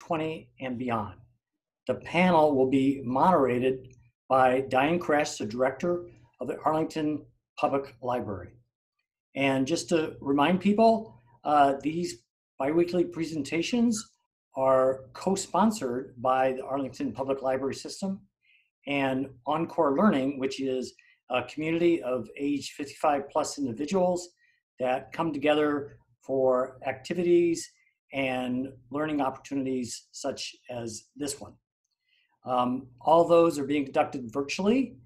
2020 and beyond. The panel will be moderated by Diane Kress, the director of the Arlington Public Library. And just to remind people, these biweekly presentations are co-sponsored by the Arlington Public Library System and Encore Learning, which is a community of age 55 plus individuals that come together for activities and learning opportunities such as this one. All those are being conducted virtually.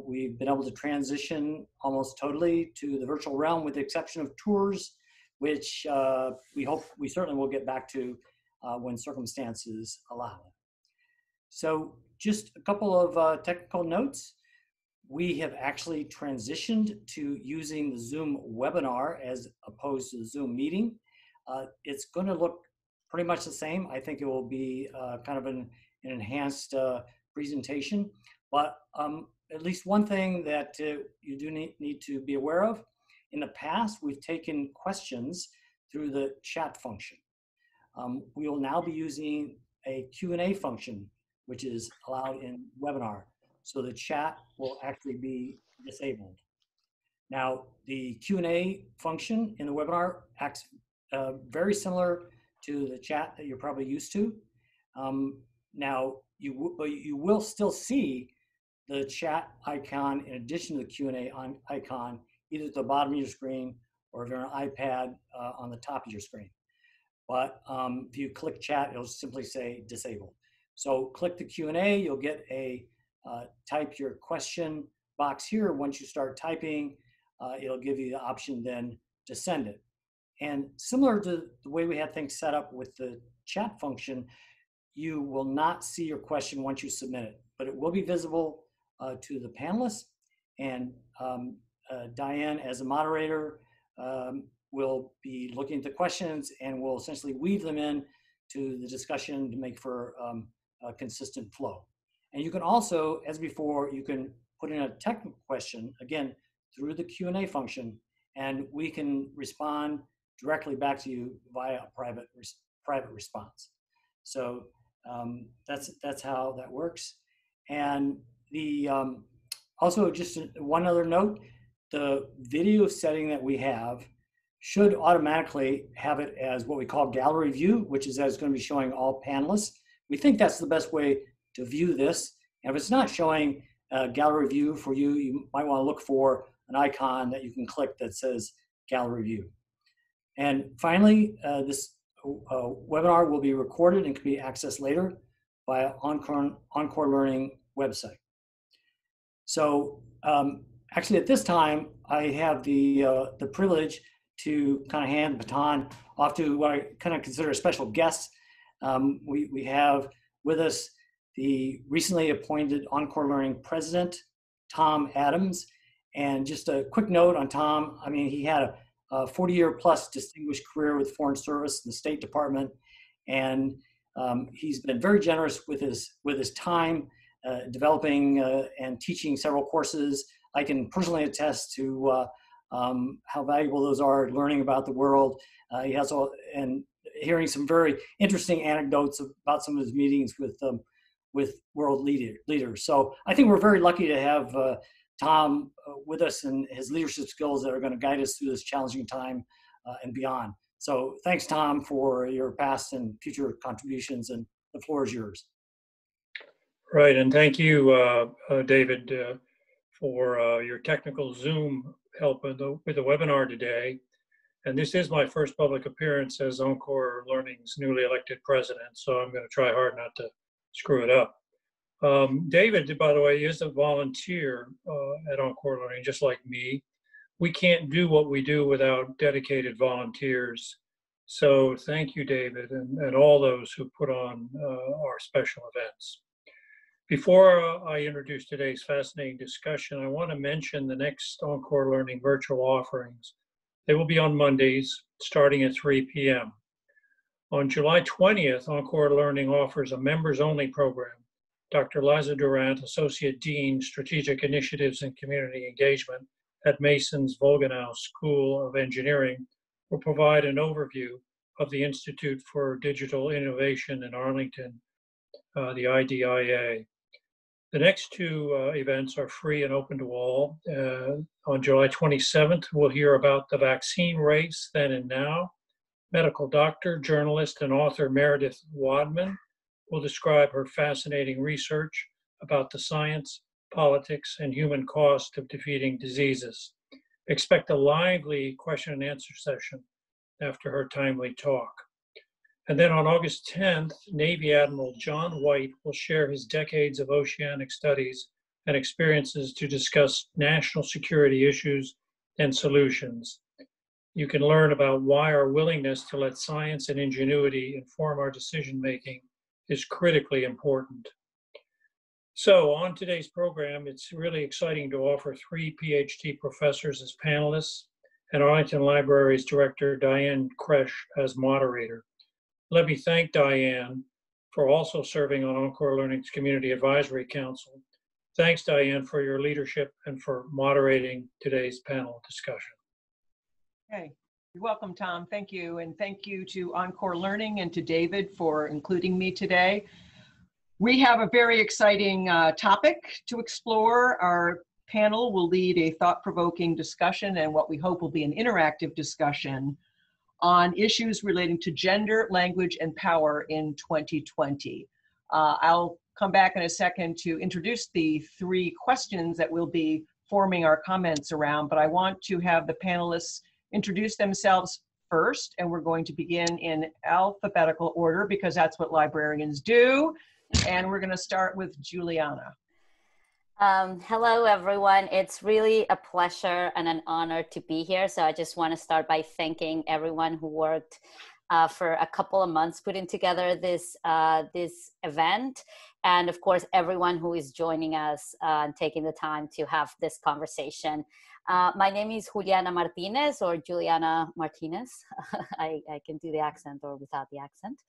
We've been able to transition almost totally to the virtual realm with the exception of tours, which we certainly will get back to when circumstances allow it. So just a couple of technical notes. We have actually transitioned to using the Zoom webinar as opposed to the Zoom meeting. It's going to look pretty much the same. I think it will be kind of an enhanced presentation, but at least one thing that you do need to be aware of, in the past, we've taken questions through the chat function. We will now be using a Q&A function, which is allowed in webinar. So the chat will actually be disabled. Now, the Q&A function in the webinar acts very similar to the chat that you're probably used to. Now, you will still see the chat icon in addition to the Q&A icon, either at the bottom of your screen or if you're on an iPad on the top of your screen. But if you click chat, it'll simply say disabled. So click the Q&A, you'll get a type your question box here. Once you start typing, it'll give you the option then to send it. And similar to the way we had things set up with the chat function, you will not see your question once you submit it, but it will be visible to the panelists. And Diane, as a moderator, will be looking at the questions and will essentially weave them in to the discussion to make for a consistent flow. And you can also, as before, you can put in a technical question, again, through the Q&A function, and we can respond directly back to you via a private response. So that's how that works. And the also just one other note, the video setting that we have should automatically have it as what we call gallery view, which is that it's going to be showing all panelists. We think that's the best way to view this. And if it's not showing gallery view for you, you might want to look for an icon that you can click that says gallery view. And finally, this webinar will be recorded and can be accessed later via Encore Learning website. So actually at this time, I have the privilege to kind of hand the baton off to what I kind of consider a special guest. We have with us the recently appointed Encore Learning president, Tom Adams. And just a quick note on Tom, I mean, he had a 40-year plus distinguished career with Foreign Service and the State Department. And he's been very generous with his time, developing and teaching several courses. I can personally attest to how valuable those are, learning about the world. He has and hearing some very interesting anecdotes about some of his meetings with world leaders. So I think we're very lucky to have Tom with us and his leadership skills that are going to guide us through this challenging time and beyond. So thanks, Tom, for your past and future contributions, and the floor is yours. Right, and thank you, David, for your technical Zoom help with the webinar today. And this is my first public appearance as Encore Learning's newly elected president, so I'm going to try hard not to screw it up. David, by the way, is a volunteer at Encore Learning, just like me. We can't do what we do without dedicated volunteers. So thank you, David, and all those who put on our special events. Before I introduce today's fascinating discussion, I want to mention the next Encore Learning virtual offerings. They will be on Mondays, starting at 3 p.m. On July 20th, Encore Learning offers a members-only program. Dr. Liza Durant, Associate Dean, Strategic Initiatives and Community Engagement at Mason's Volgenau School of Engineering, will provide an overview of the Institute for Digital Innovation in Arlington, the IDIA. The next two events are free and open to all. On July 27th, we'll hear about the vaccine race then and now. Medical doctor, journalist, and author Meredith Wadman will describe her fascinating research about the science, politics, and human cost of defeating diseases. Expect a lively question and answer session after her timely talk. And then on August 10th, Navy Admiral John White will share his decades of oceanic studies and experiences to discuss national security issues and solutions. You can learn about why our willingness to let science and ingenuity inform our decision-making is critically important. So on today's program, it's really exciting to offer 3 PhD professors as panelists and Arlington Library's director, Diane Kresh, as moderator. Let me thank Diane for also serving on Encore Learning's Community Advisory Council. Thanks, Diane, for your leadership and for moderating today's panel discussion. Okay, you're welcome, Tom. Thank you. And thank you to Encore Learning and to David for including me today. We have a very exciting topic to explore. Our panel will lead a thought-provoking discussion and what we hope will be an interactive discussion on issues relating to gender, language, and power in 2020. I'll come back in a second to introduce the 3 questions that we'll be forming our comments around, but I want to have the panelists introduce themselves first, and we're going to begin in alphabetical order because that's what librarians do. And we're going to start with Juliana. Hello, everyone. It's really a pleasure and an honor to be here. So I just want to start by thanking everyone who worked for a couple of months putting together this event. And of course, everyone who is joining us and taking the time to have this conversation. My name is Juliana Martinez, or Juliana Martinez. I can do the accent or without the accent.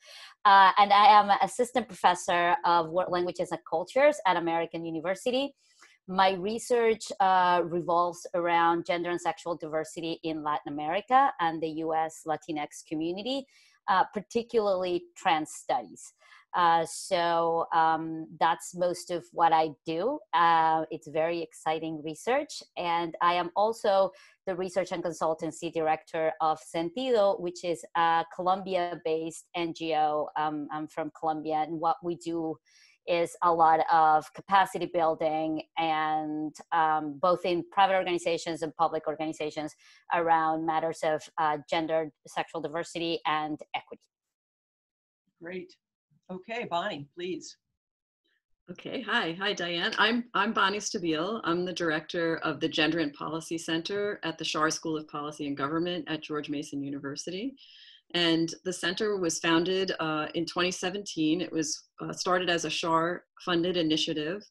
And I am an assistant professor of world languages and cultures at American University. My research revolves around gender and sexual diversity in Latin America and the US Latinx community, particularly trans studies. So that's most of what I do. It's very exciting research. And I am also the research and consultancy director of Sentiido, which is a Colombia-based NGO. I'm from Colombia, and what we do is a lot of capacity building and both in private organizations and public organizations around matters of gender, sexual diversity, and equity. Great. Okay, Bonnie, please. Okay, hi, Diane. I'm Bonnie Stabile. I'm the director of the Gender and Policy Center at the Schar School of Policy and Government at George Mason University. And the center was founded in 2017. It was started as a Schar-funded initiative.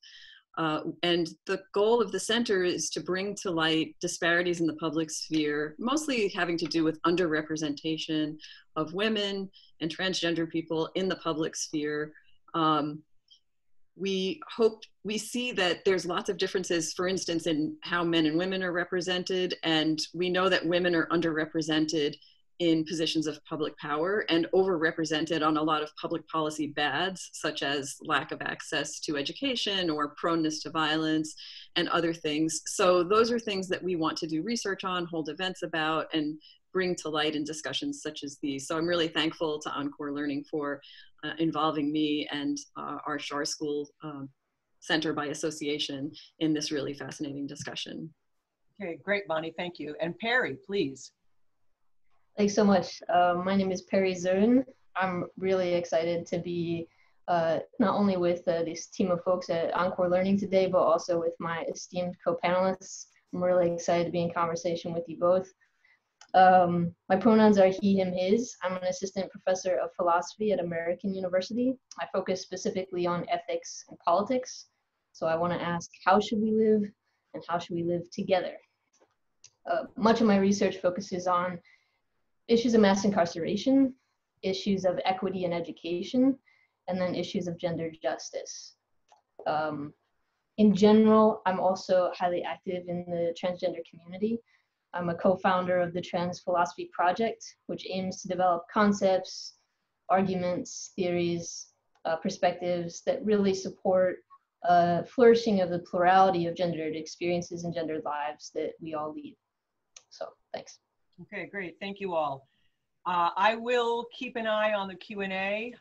And the goal of the center is to bring to light disparities in the public sphere, mostly having to do with underrepresentation of women and transgender people in the public sphere. We see that there's lots of differences, for instance, in how men and women are represented. And we know that women are underrepresented in positions of public power and overrepresented on a lot of public policy bads, such as lack of access to education or proneness to violence and other things. So those are things that we want to do research on, hold events about, and bring to light in discussions such as these. So I'm really thankful to Encore Learning for involving me and our Schar School Center by association in this really fascinating discussion. Okay, great, Bonnie, thank you. And Perry, please. Thanks so much. My name is Perry Zurin. I'm really excited to be not only with this team of folks at Encore Learning today, but also with my esteemed co-panelists. I'm really excited to be in conversation with you both. My pronouns are he, him, his. I'm an assistant professor of philosophy at American University. I focus specifically on ethics and politics. So I want to ask, how should we live and how should we live together? Much of my research focuses on issues of mass incarceration, issues of equity in education, and then issues of gender justice. In general, I'm also highly active in the transgender community. I'm a co-founder of the Trans Philosophy Project, which aims to develop concepts, arguments, theories, perspectives that really support flourishing of the plurality of gendered experiences and gendered lives that we all lead. So thanks. Okay, great. Thank you all. I will keep an eye on the Q&A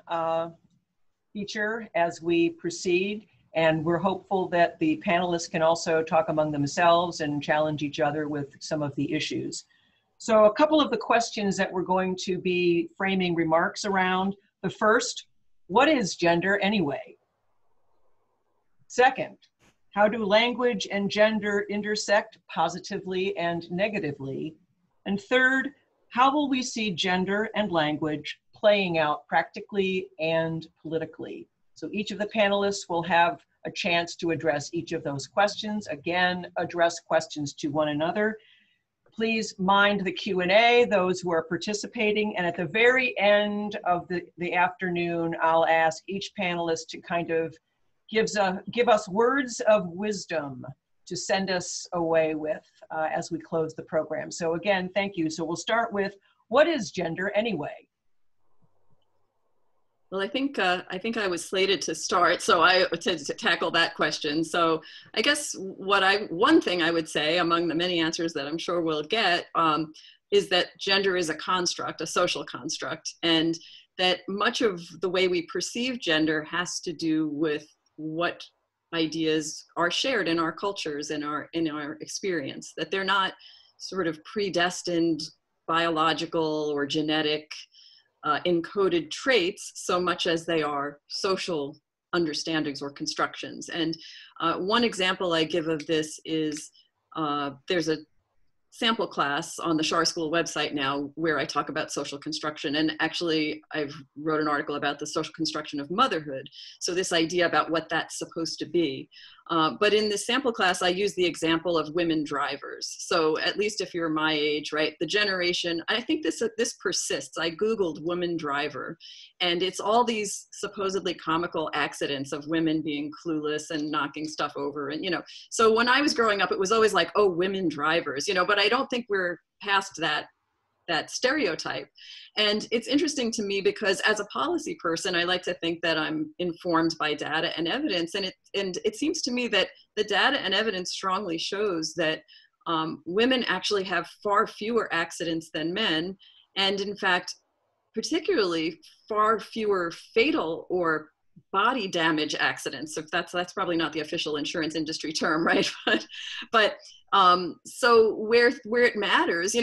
feature as we proceed, and we're hopeful that the panelists can also talk among themselves and challenge each other with some of the issues. So a couple of the questions that we're going to be framing remarks around. The first, what is gender anyway? Second, how do language and gender intersect positively and negatively? And third, how will we see gender and language playing out practically and politically? So each of the panelists will have a chance to address each of those questions. Again, address questions to one another. Please mind the Q&A, those who are participating. And at the very end of the afternoon, I'll ask each panelist to kind of give us words of wisdom to send us away with as we close the program. So again, thank you. So we'll start with, what is gender anyway? Well, I think I was slated to start, so to tackle that question. So I guess one thing I would say, among the many answers that I'm sure we'll get, is that gender is a construct, a social construct, and that much of the way we perceive gender has to do with what ideas are shared in our cultures, in our experience, that they're not sort of predestined biological or genetic encoded traits so much as they are social understandings or constructions. And one example I give of this is there's a sample class on the Schar School website now where I talk about social construction. And actually, I've wrote an article about the social construction of motherhood. So this idea about what that's supposed to be. But in this sample class, I use the example of women drivers. So at least if you're my age, right, the generation, I think this persists. I Googled woman driver, and it's all these supposedly comical accidents of women being clueless and knocking stuff over. And, so when I was growing up, it was always like, oh, women drivers, but I don't think we're past that stereotype. And it's interesting to me because as a policy person, I like to think that I'm informed by data and evidence. And it seems to me that the data and evidence strongly shows that women actually have far fewer accidents than men. And in fact, particularly far fewer fatal or body damage accidents. So that's probably not the official insurance industry term, right? But so where it matters,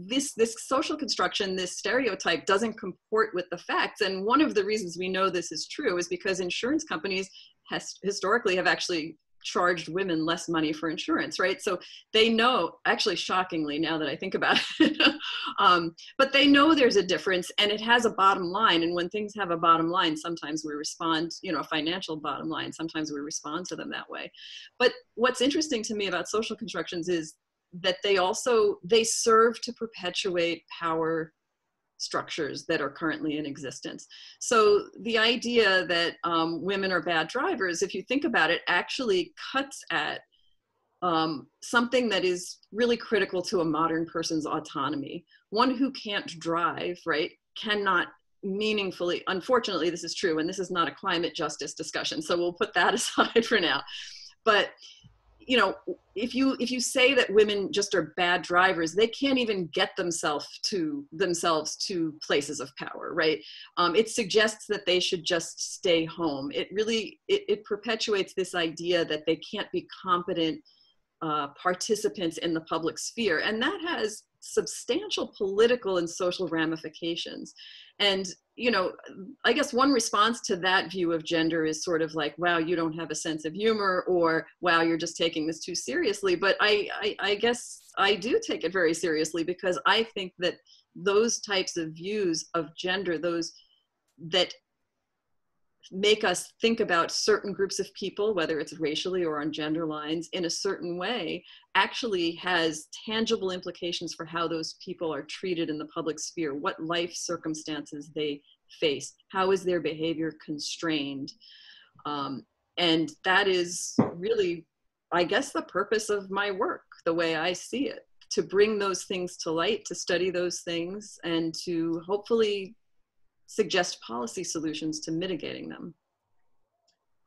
this social construction, this stereotype doesn't comport with the facts. And one of the reasons we know this is true is because insurance companies historically have actually charged women less money for insurance, right? So they know, actually shockingly now that I think about it, but they know there's a difference and it has a bottom line. And when things have a bottom line, sometimes we respond, a financial bottom line, sometimes we respond to them that way. But what's interesting to me about social constructions is that they serve to perpetuate power structures that are currently in existence. So the idea that women are bad drivers, if you think about it, actually cuts at something that is really critical to a modern person's autonomy. One who can't drive, right, cannot meaningfully, unfortunately, this is true, and this is not a climate justice discussion, so we'll put that aside for now. But if you say that women just are bad drivers, they can't even get themselves to places of power, right? It suggests that they should just stay home. It perpetuates this idea that they can't be competent participants in the public sphere, and that has substantial political and social ramifications. And I guess one response to that view of gender is sort of like, wow, you don't have a sense of humor, or wow, you're just taking this too seriously. But I guess I do take it very seriously, because I think that those types of views of gender, those that make us think about certain groups of people, whether it's racially or on gender lines, in a certain way, actually has tangible implications for how those people are treated in the public sphere, what life circumstances they face, how is their behavior constrained. And that is really, I guess, the purpose of my work, the way I see it. to bring those things to light, to study those things, and to hopefully suggest policy solutions to mitigating them.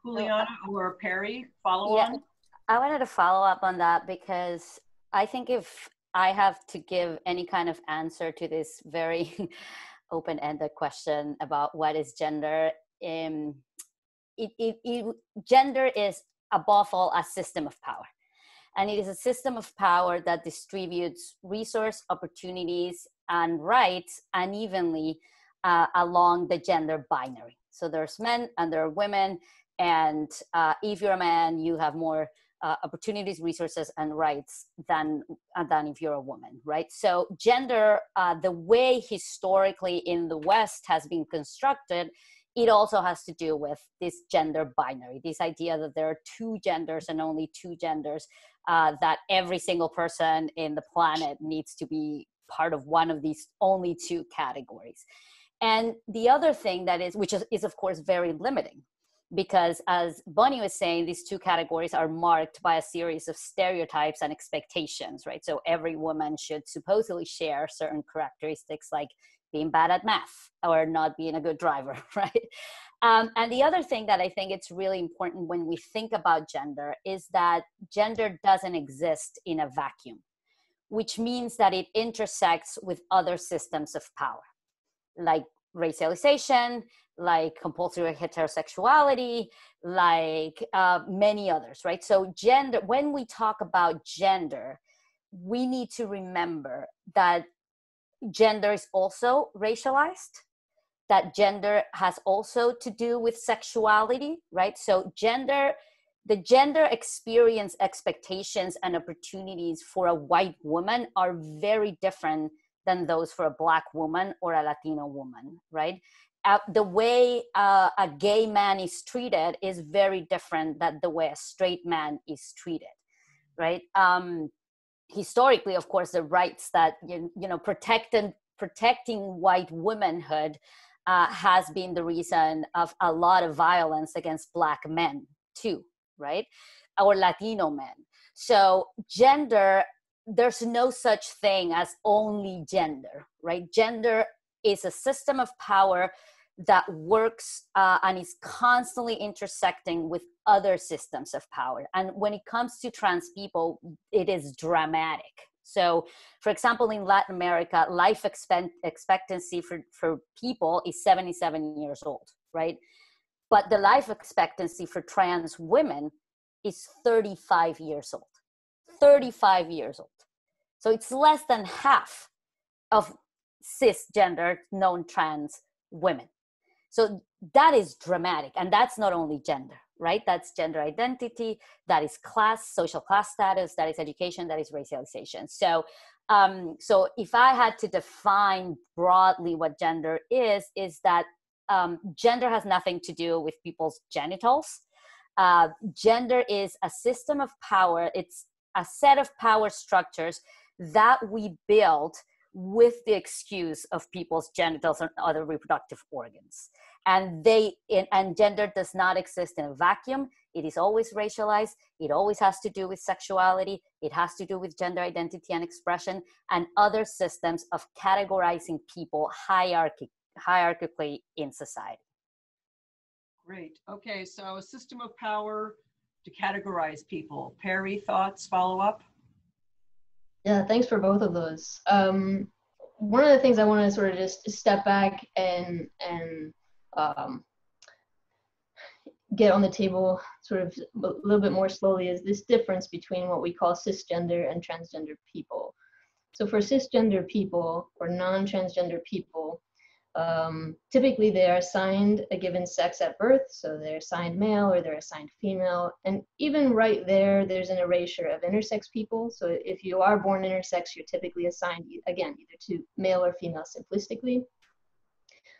Juliana or Perry, follow Yeah, on? I wanted to follow up on that because I think if I have to give any kind of answer to this very open-ended question about what is gender, gender is above all a system of power. And it is a system of power that distributes resource, opportunities, and rights unevenly along the gender binary. So there's men and there are women, and if you're a man, you have more opportunities, resources, and rights than if you're a woman, right? So gender, the way historically in the West has been constructed, it also has to do with this gender binary, this idea that there are two genders and only two genders, that every single person in the planet needs to be part of one of these only two categories. And the other thing that is, which is of course very limiting, because as Bonnie was saying, these two categories are marked by a series of stereotypes and expectations, right? So every woman should supposedly share certain characteristics like being bad at math or not being a good driver, right? And the other thing that I think it's really important when we think about gender is that gender doesn't exist in a vacuum, which means that it intersects with other systems of power, like racialization, like compulsory heterosexuality, like many others, right? So gender, when we talk about gender, we need to remember that gender is also racialized, that gender has also to do with sexuality, right? So the gender experience, expectations, and opportunities for a white woman are very different than those for a Black woman or a Latino woman, right? The way a gay man is treated is very different than the way a straight man is treated, right? Historically, of course, the rights that, protecting white womanhood has been the reason of a lot of violence against Black men too, right? Or Latino men. So gender, there's no such thing as only gender, right? Gender is a system of power that works and is constantly intersecting with other systems of power. And when it comes to trans people, it is dramatic. So, for example, in Latin America, life expectancy for people is 77 years old, right? But the life expectancy for trans women is 35 years old. 35 years old. So it's less than half of cisgender known trans women. So that is dramatic. And that's not only gender, right? That's gender identity, that is class, social class status, that is education, that is racialization. So, so if I had to define broadly what gender is that gender has nothing to do with people's genitals. Gender is a system of power. It's a set of power structures that we build with the excuse of people's genitals and other reproductive organs. And gender does not exist in a vacuum. It is always racialized. It always has to do with sexuality. It has to do with gender identity and expression and other systems of categorizing people hierarchically in society. Great. Okay, so a system of power to categorize people. Perry, thoughts, follow up? Yeah, thanks for both of those. One of the things I want to sort of just step back and get on the table sort of a little bit more slowly is this difference between what we call cisgender and transgender people. So for cisgender people or non-transgender people, typically they are assigned a given sex at birth, so they're assigned male or they're assigned female, and even right there, there's an erasure of intersex people. So if you are born intersex, you're typically assigned, again, either to male or female simplistically.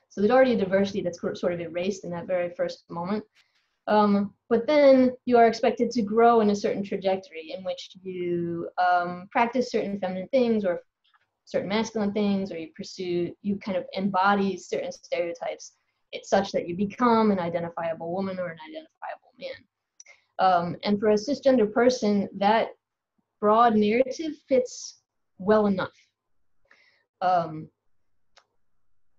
So there's already a diversity that's sort of erased in that very first moment. But then you are expected to grow in a certain trajectory in which you practice certain feminine things or certain masculine things, or you kind of embody certain stereotypes. It's such that you become an identifiable woman or an identifiable man. And for a cisgender person, that broad narrative fits well enough.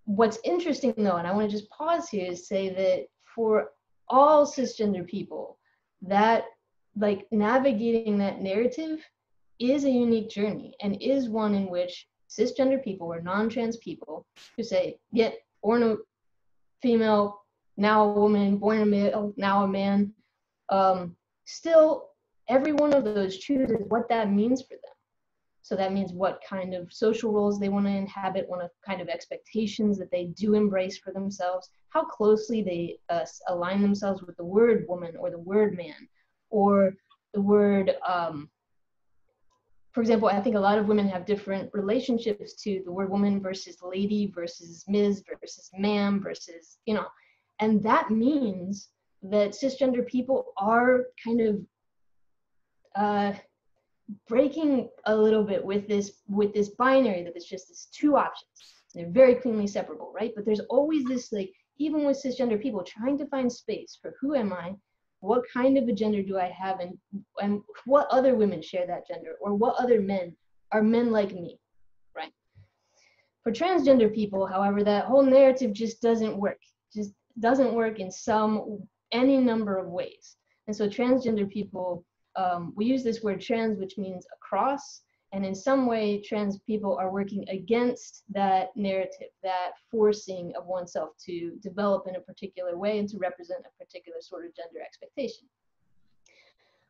What's interesting though, and I want to just pause here, is say that for all cisgender people, that like navigating that narrative is a unique journey, and is one in which cisgender people or non-trans people who say, yeah, born a female, now a woman, born a male, now a man, still every one of those chooses what that means for them. So that means what kind of social roles they want to inhabit, what kind of expectations that they do embrace for themselves, how closely they align themselves with the word woman or the word man, or the word, for example, I think a lot of women have different relationships to the word woman versus lady versus Ms. versus ma'am versus, you know, and that means that cisgender people are kind of breaking a little bit with this binary that it's just this two options. They're very cleanly separable, right? But there's always this, like, even with cisgender people trying to find space for who am I, what kind of a gender do I have, and what other women share that gender, or what other men are men like me, right? For transgender people, however, that whole narrative just doesn't work. Just doesn't work in any number of ways. And so transgender people, we use this word trans, which means across, and in some way trans people are working against that narrative, that forcing of oneself to develop in a particular way and to represent a particular sort of gender expectation.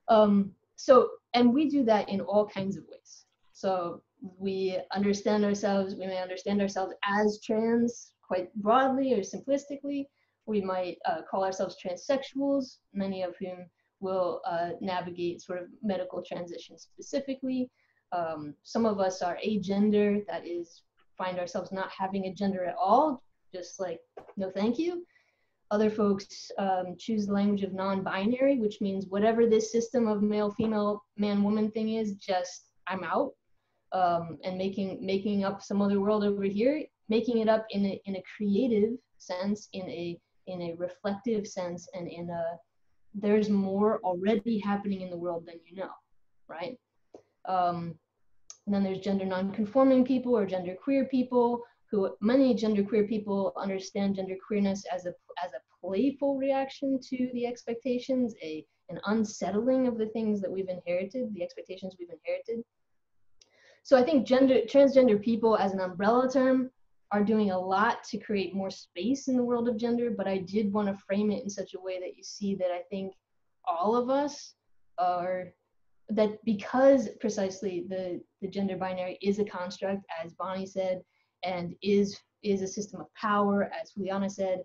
And we do that in all kinds of ways. So we understand ourselves, we may understand ourselves as trans quite broadly or simplistically. We might call ourselves transsexuals, many of whom will navigate sort of medical transitions specifically. Some of us are agender, that is, find ourselves not having a gender at all, just like, no thank you. Other folks choose the language of non-binary, which means whatever this system of male, female, man, woman thing is, just I'm out, and making up some other world over here, making it up in a creative sense, in a reflective sense, and in a there's more already happening in the world than you know, right? And then there's gender non-conforming people or gender queer people, who many gender queer people understand gender queerness as a playful reaction to the expectations, an unsettling of the things that we've inherited, the expectations we've inherited. So I think transgender people as an umbrella term are doing a lot to create more space in the world of gender, but I did want to frame it in such a way that you see that I think all of us are, that because precisely the gender binary is a construct, as Bonnie said, and is a system of power, as Juliana said,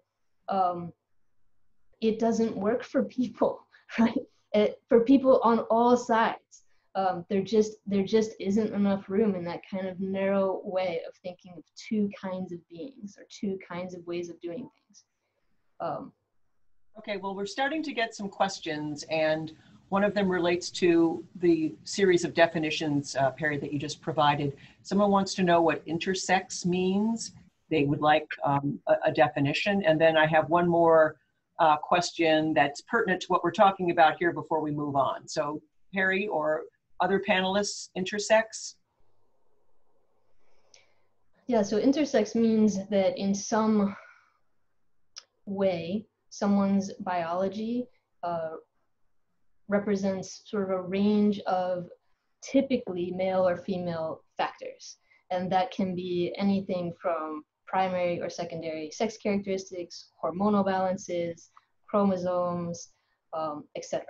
it doesn't work for people, right? For people on all sides. There just isn't enough room in that kind of narrow way of thinking of two kinds of beings or two kinds of ways of doing things. Okay, well, we're starting to get some questions, and one of them relates to the series of definitions, Perry, that you just provided. Someone wants to know what intersex means. They would like a definition. And then I have one more question that's pertinent to what we're talking about here before we move on. So Perry or other panelists, intersex? Yeah, so intersex means that in some way, someone's biology represents sort of a range of typically male or female factors. And that can be anything from primary or secondary sex characteristics, hormonal balances, chromosomes, etc.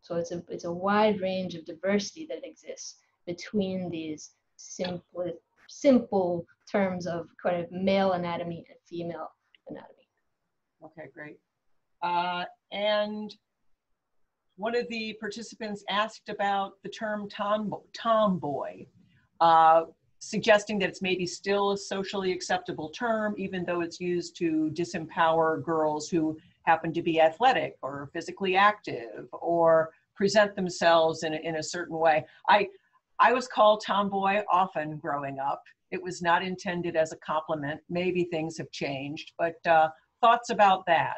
So it's a wide range of diversity that exists between these simple terms of kind of male anatomy and female anatomy. Okay, great. And one of the participants asked about the term tomboy, suggesting that it's maybe still a socially acceptable term, even though it's used to disempower girls who happen to be athletic or physically active or present themselves in a certain way. I was called tomboy often growing up. It was not intended as a compliment. Maybe things have changed, but thoughts about that?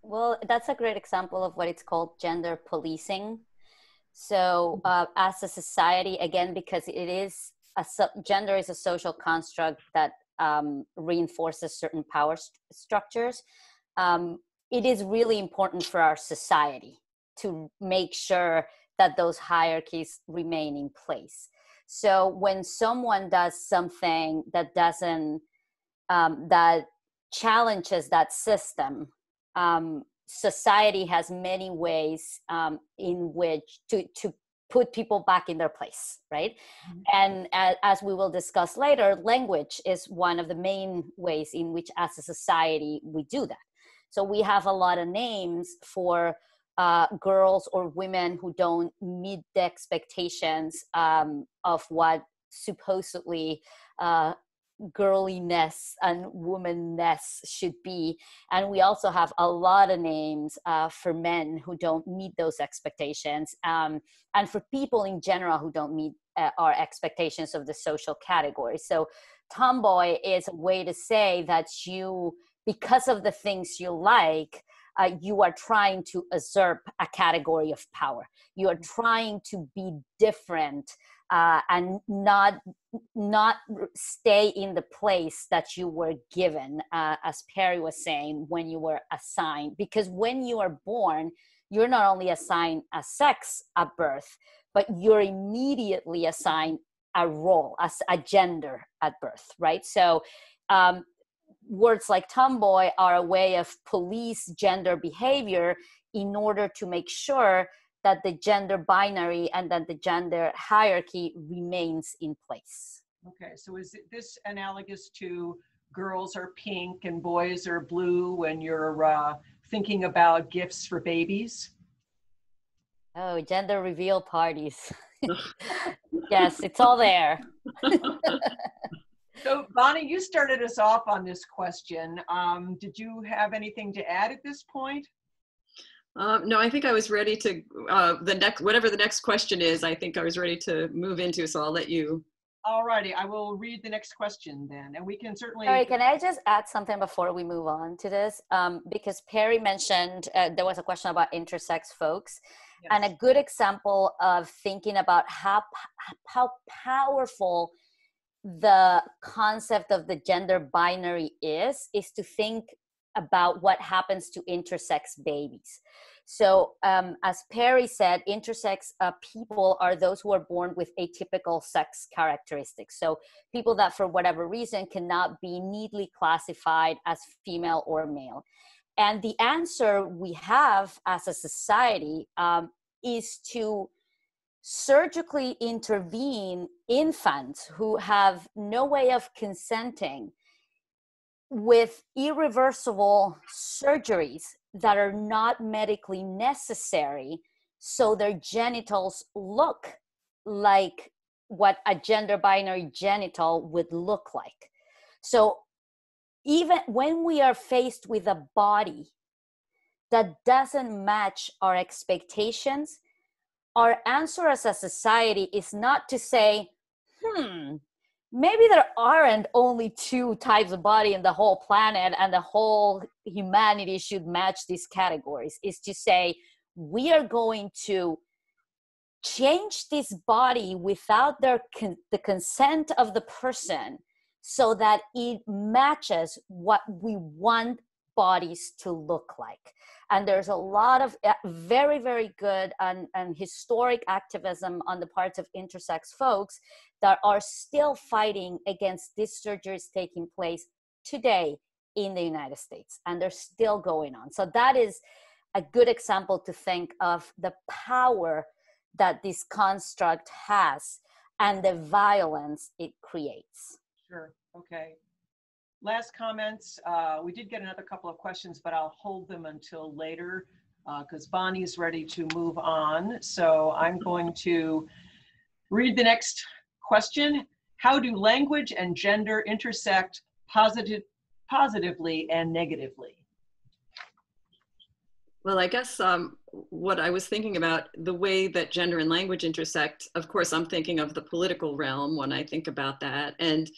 Well, that's a great example of what it's called gender policing. So as a society, again, because it is gender is a social construct that reinforces certain power structures, it is really important for our society to make sure that those hierarchies remain in place. So when someone does something that doesn't, that challenges that system, society has many ways in which to put people back in their place, right? And as we will discuss later, language is one of the main ways in which as a society we do that. So we have a lot of names for girls or women who don't meet the expectations of what supposedly girliness and womanness should be. And we also have a lot of names for men who don't meet those expectations, and for people in general who don't meet our expectations of the social category. So tomboy is a way to say that you, because of the things you like, you are trying to usurp a category of power. You are trying to be different and not stay in the place that you were given, as Perry was saying, when you were assigned. Because when you are born, you're not only assigned a sex at birth, but you're immediately assigned a role, as a gender at birth, right? So words like tomboy are a way of police gender behavior in order to make sure that the gender binary and that the gender hierarchy remains in place. Okay, so is this analogous to girls are pink and boys are blue when you're thinking about gifts for babies? Oh, gender reveal parties. Yes, it's all there. So Bonnie, you started us off on this question. Did you have anything to add at this point? No, I think I was ready to, whatever the next question is, I think I was ready to move into, so I'll let you. All righty, I will read the next question then, and we can certainly. Sorry, can I just add something before we move on to this? Because Perry mentioned there was a question about intersex folks. Yes. And a good example of thinking about how powerful the concept of the gender binary is to think about what happens to intersex babies. So as Perry said, intersex people are those who are born with atypical sex characteristics. So people that for whatever reason cannot be neatly classified as female or male. And the answer we have as a society is to surgically intervene infants who have no way of consenting with irreversible surgeries that are not medically necessary, so their genitals look like what a gender binary genital would look like. So even when we are faced with a body that doesn't match our expectations, our answer as a society is not to say, maybe there aren't only two types of body in the whole planet and the whole humanity should match these categories. Is to say, we are going to change this body without the consent of the person so that it matches what we want bodies to look like. And there's a lot of very, very good and historic activism on the parts of intersex folks that are still fighting against these surgeries taking place today in the United States. And they're still going on. So that is a good example to think of the power that this construct has and the violence it creates. Sure, okay. Last comments. We did get another couple of questions, but I'll hold them until later because Bonnie's ready to move on. So I'm going to read the next question. How do language and gender intersect positively and negatively? Well, I guess what I was thinking about, the way that gender and language intersect, of course, I'm thinking of the political realm when I think about that. And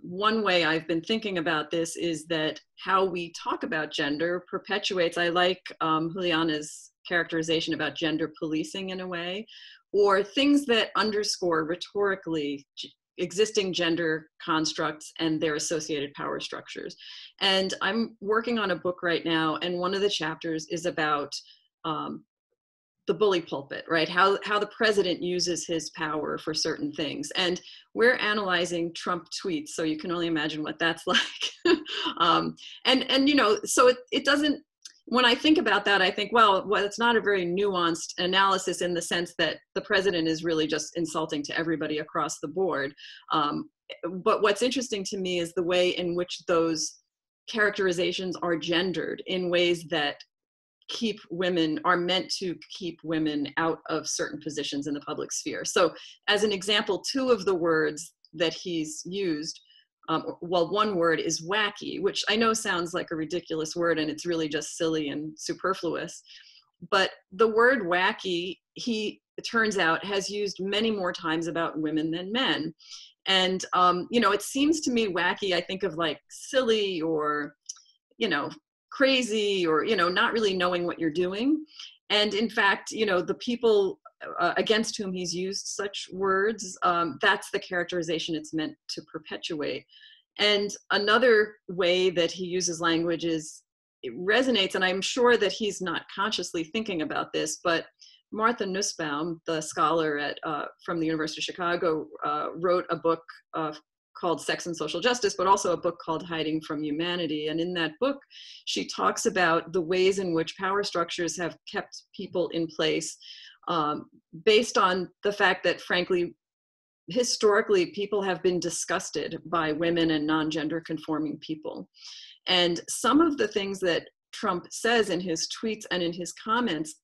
one way I've been thinking about this is that how we talk about gender perpetuates, I like Juliana's characterization about gender policing in a way, or things that underscore rhetorically existing gender constructs and their associated power structures. And I'm working on a book right now, and one of the chapters is about the bully pulpit, right? How the president uses his power for certain things. And we're analyzing Trump tweets, so you can only imagine what that's like. And you know, so it doesn't, when I think about that, I think, well, it's not a very nuanced analysis in the sense that the president is really just insulting to everybody across the board. But what's interesting to me is the way in which those characterizations are gendered in ways that are meant to keep women out of certain positions in the public sphere. So as an example, two of the words that he's used, well, one word is wacky, which I know sounds like a ridiculous word, and it's really just silly and superfluous. But the word wacky, it turns out, has used many more times about women than men. And, you know, it seems to me wacky, I think of like silly or, you know, crazy, or, you know, not really knowing what you're doing. And in fact, you know, the people against whom he's used such words, that's the characterization it's meant to perpetuate. And another way that he uses language is, it resonates, and I'm sure that he's not consciously thinking about this, but Martha Nussbaum, the scholar from the University of Chicago, wrote a book called Sex and Social Justice, but also a book called Hiding from Humanity. And in that book, she talks about the ways in which power structures have kept people in place based on the fact that, frankly, historically, people have been disgusted by women and non-gender conforming people. And some of the things that Trump says in his tweets and in his comments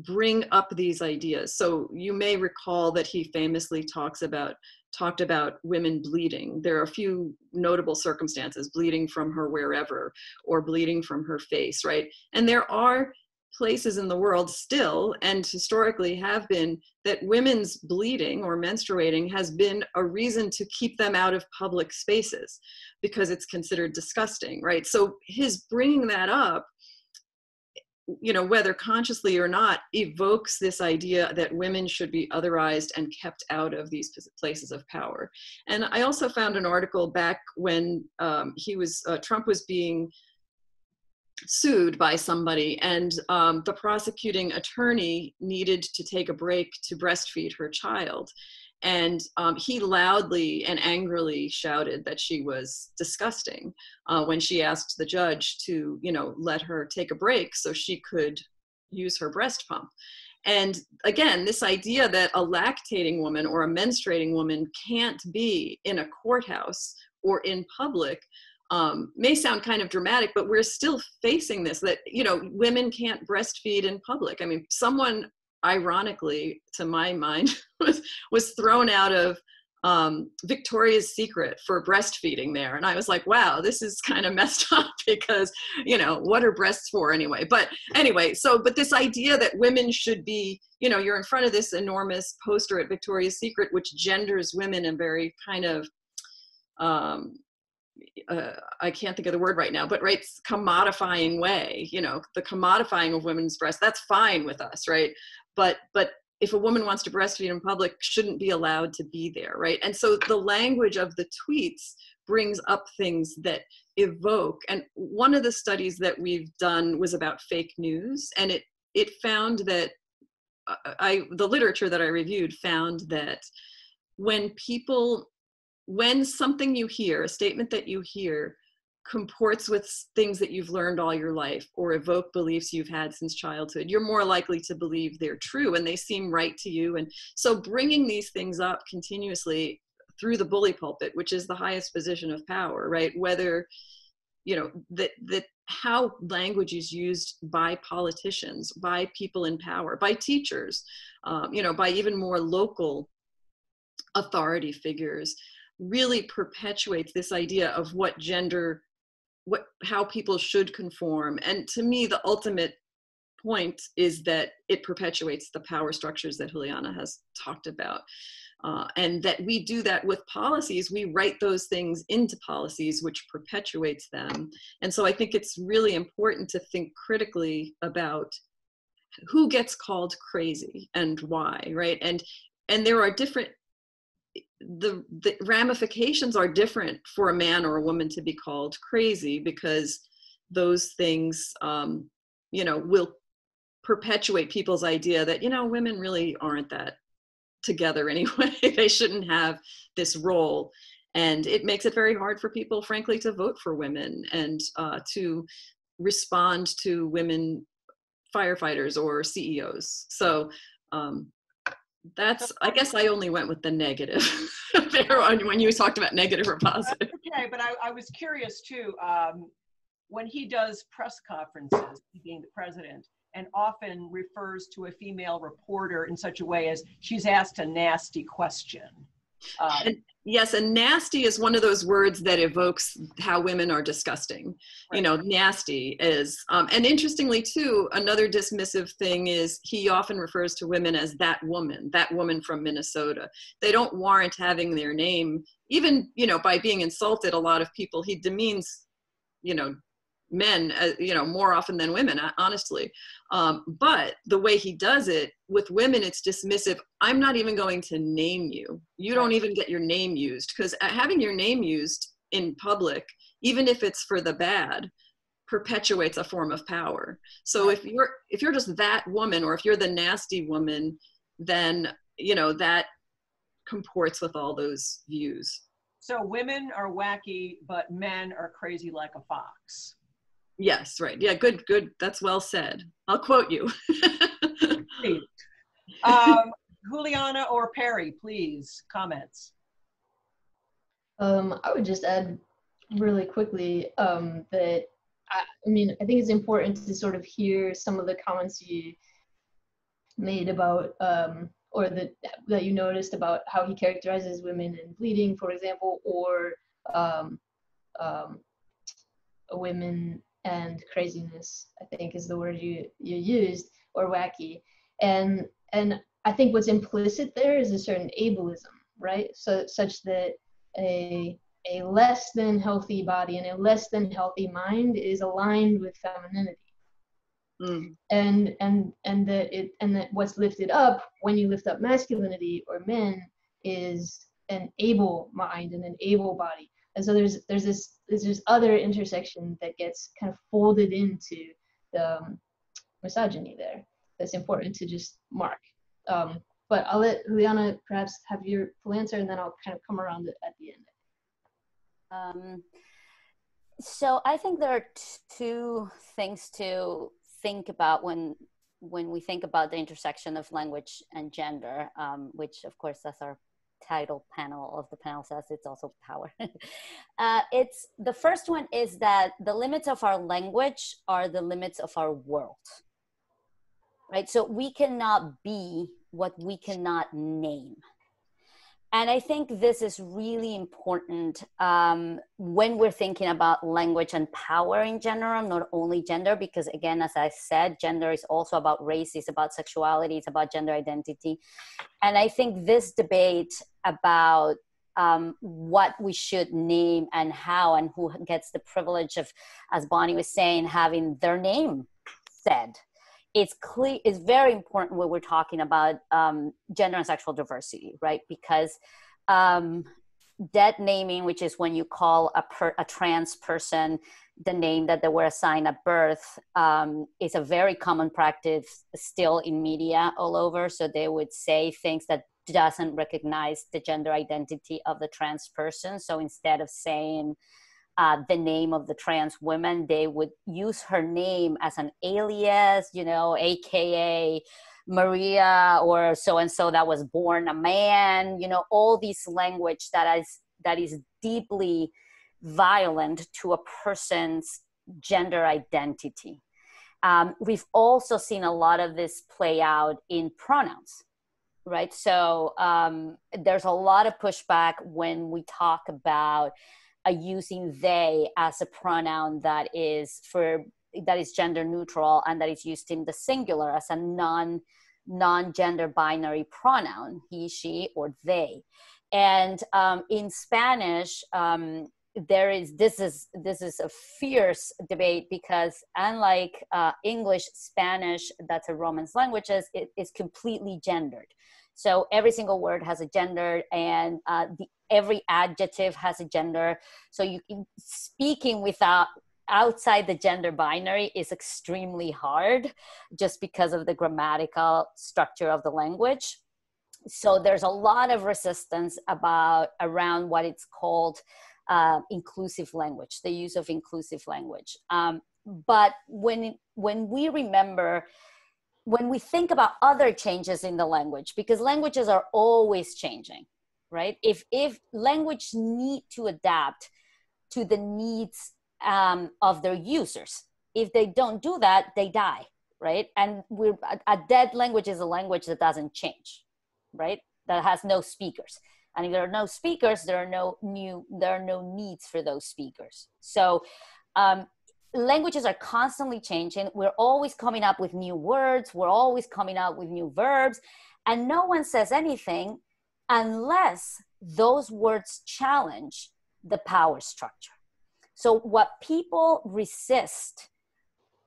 bring up these ideas. So you may recall that he famously talked about women bleeding. There are a few notable circumstances: bleeding from her wherever, or bleeding from her face, right? And there are places in the world still, and historically have been, that women's bleeding or menstruating has been a reason to keep them out of public spaces because it's considered disgusting, right? So his bringing that up, you know, whether consciously or not, evokes this idea that women should be otherized and kept out of these places of power. And I also found an article back when Trump was being sued by somebody, and the prosecuting attorney needed to take a break to breastfeed her child. And he loudly and angrily shouted that she was disgusting when she asked the judge to, you know, let her take a break so she could use her breast pump. And again, this idea that a lactating woman or a menstruating woman can't be in a courthouse or in public may sound kind of dramatic, but we're still facing this, that, you know, women can't breastfeed in public. I mean, someone, ironically, to my mind, was thrown out of Victoria's Secret for breastfeeding there. And I was like, wow, this is kind of messed up because, you know, what are breasts for anyway? But anyway, but this idea that women should be, you know, you're in front of this enormous poster at Victoria's Secret, which genders women in a very kind of, I can't think of the word right now, but right, commodifying way, you know, the commodifying of women's breasts, that's fine with us, right? But if a woman wants to breastfeed in public, shouldn't be allowed to be there, right? And so the language of the tweets brings up things that evoke, and one of the studies that we've done was about fake news, and it found that, the literature that I reviewed found that when something you hear, a statement that you hear, comports with things that you've learned all your life or evoke beliefs you've had since childhood, you're more likely to believe they're true and they seem right to you. And so bringing these things up continuously through the bully pulpit, which is the highest position of power, right? Whether, you know, that how language is used by politicians, by people in power, by teachers, you know, by even more local authority figures, really perpetuates this idea of how people should conform. And to me, the ultimate point is that it perpetuates the power structures that Juliana has talked about. And that we do that with policies. We write those things into policies, which perpetuates them. And so I think it's really important to think critically about who gets called crazy and why, right? And there are different, the ramifications are different for a man or a woman to be called crazy, because those things, you know, will perpetuate people's idea that, you know, women really aren't that together anyway. They shouldn't have this role. And it makes it very hard for people, frankly, to vote for women and to respond to women firefighters or CEOs. So that's, I guess I only went with the negative there when you talked about negative or positive. Okay, but I was curious too. When he does press conferences, he being the president, and often refers to a female reporter in such a way as she's asked a nasty question. And yes, and nasty is one of those words that evokes how women are disgusting. Right. You know, nasty is, and interestingly too, another dismissive thing is he often refers to women as that woman from Minnesota. They don't warrant having their name, even, you know, by being insulted, a lot of people, he demeans, you know, men, you know, more often than women, honestly. But the way he does it with women, it's dismissive. I'm not even going to name you. You don't even get your name used, because having your name used in public, even if it's for the bad, perpetuates a form of power. So if you're just that woman, or if you're the nasty woman, then, you know, that comports with all those views. So women are wacky, but men are crazy like a fox. Yes, right. Yeah, good. That's well said. I'll quote you. Juliana or Perry, please, comments. I would just add really quickly that I mean, I think it's important to sort of hear some of the comments you made about, or that you noticed about how he characterizes women in bleeding, for example, or women and craziness, I think is the word you used, or wacky. And I think what's implicit there is a certain ableism, right? So such that a less than healthy body and a less than healthy mind is aligned with femininity. And that what's lifted up when you lift up masculinity or men is an able mind and an able body. And so there's this other intersection that gets kind of folded into the misogyny there. That's important to just mark. But I'll let Juliana perhaps have your full answer, and then I'll kind of come around at the end. So I think there are two things to think about when we think about the intersection of language and gender, which of course, as our title panel of the panel says, it's also power. It's the first one is that the limits of our language are the limits of our world, right? So we cannot be what we cannot name. And I think this is really important when we're thinking about language and power in general, not only gender, because again, as I said, gender is also about race, it's about sexuality, it's about gender identity. And I think this debate about what we should name and how and who gets the privilege of, as Bonnie was saying, having their name said, it's clear, it's very important when we're talking about gender and sexual diversity, right? Because dead naming, which is when you call a trans person the name that they were assigned at birth, is a very common practice still in media all over. So they would say things that doesn't recognize the gender identity of the trans person. So instead of saying the name of the trans woman, they would use her name as an alias, you know, AKA Maria or so-and-so that was born a man, you know, all this language that is deeply violent to a person's gender identity. We've also seen a lot of this play out in pronouns, right? So there's a lot of pushback when we talk about using they as a pronoun that is gender neutral and that is used in the singular as a non-gender binary pronoun, he, she, or they. And in Spanish, this is a fierce debate, because unlike English, Spanish, that's a Romance languages, it is completely gendered. So every single word has a gender, and every adjective has a gender. So speaking outside the gender binary is extremely hard, just because of the grammatical structure of the language. So there's a lot of resistance around what it's called inclusive language, the use of inclusive language. But when we think about other changes in the language, because languages are always changing, right? If language need to adapt to the needs of their users, if they don't do that, they die, right? And a dead language is a language that doesn't change, right? That has no speakers. And if there are no speakers, there are no needs for those speakers. So languages are constantly changing. We're always coming up with new words. We're always coming up with new verbs. And no one says anything unless those words challenge the power structure. So what people resist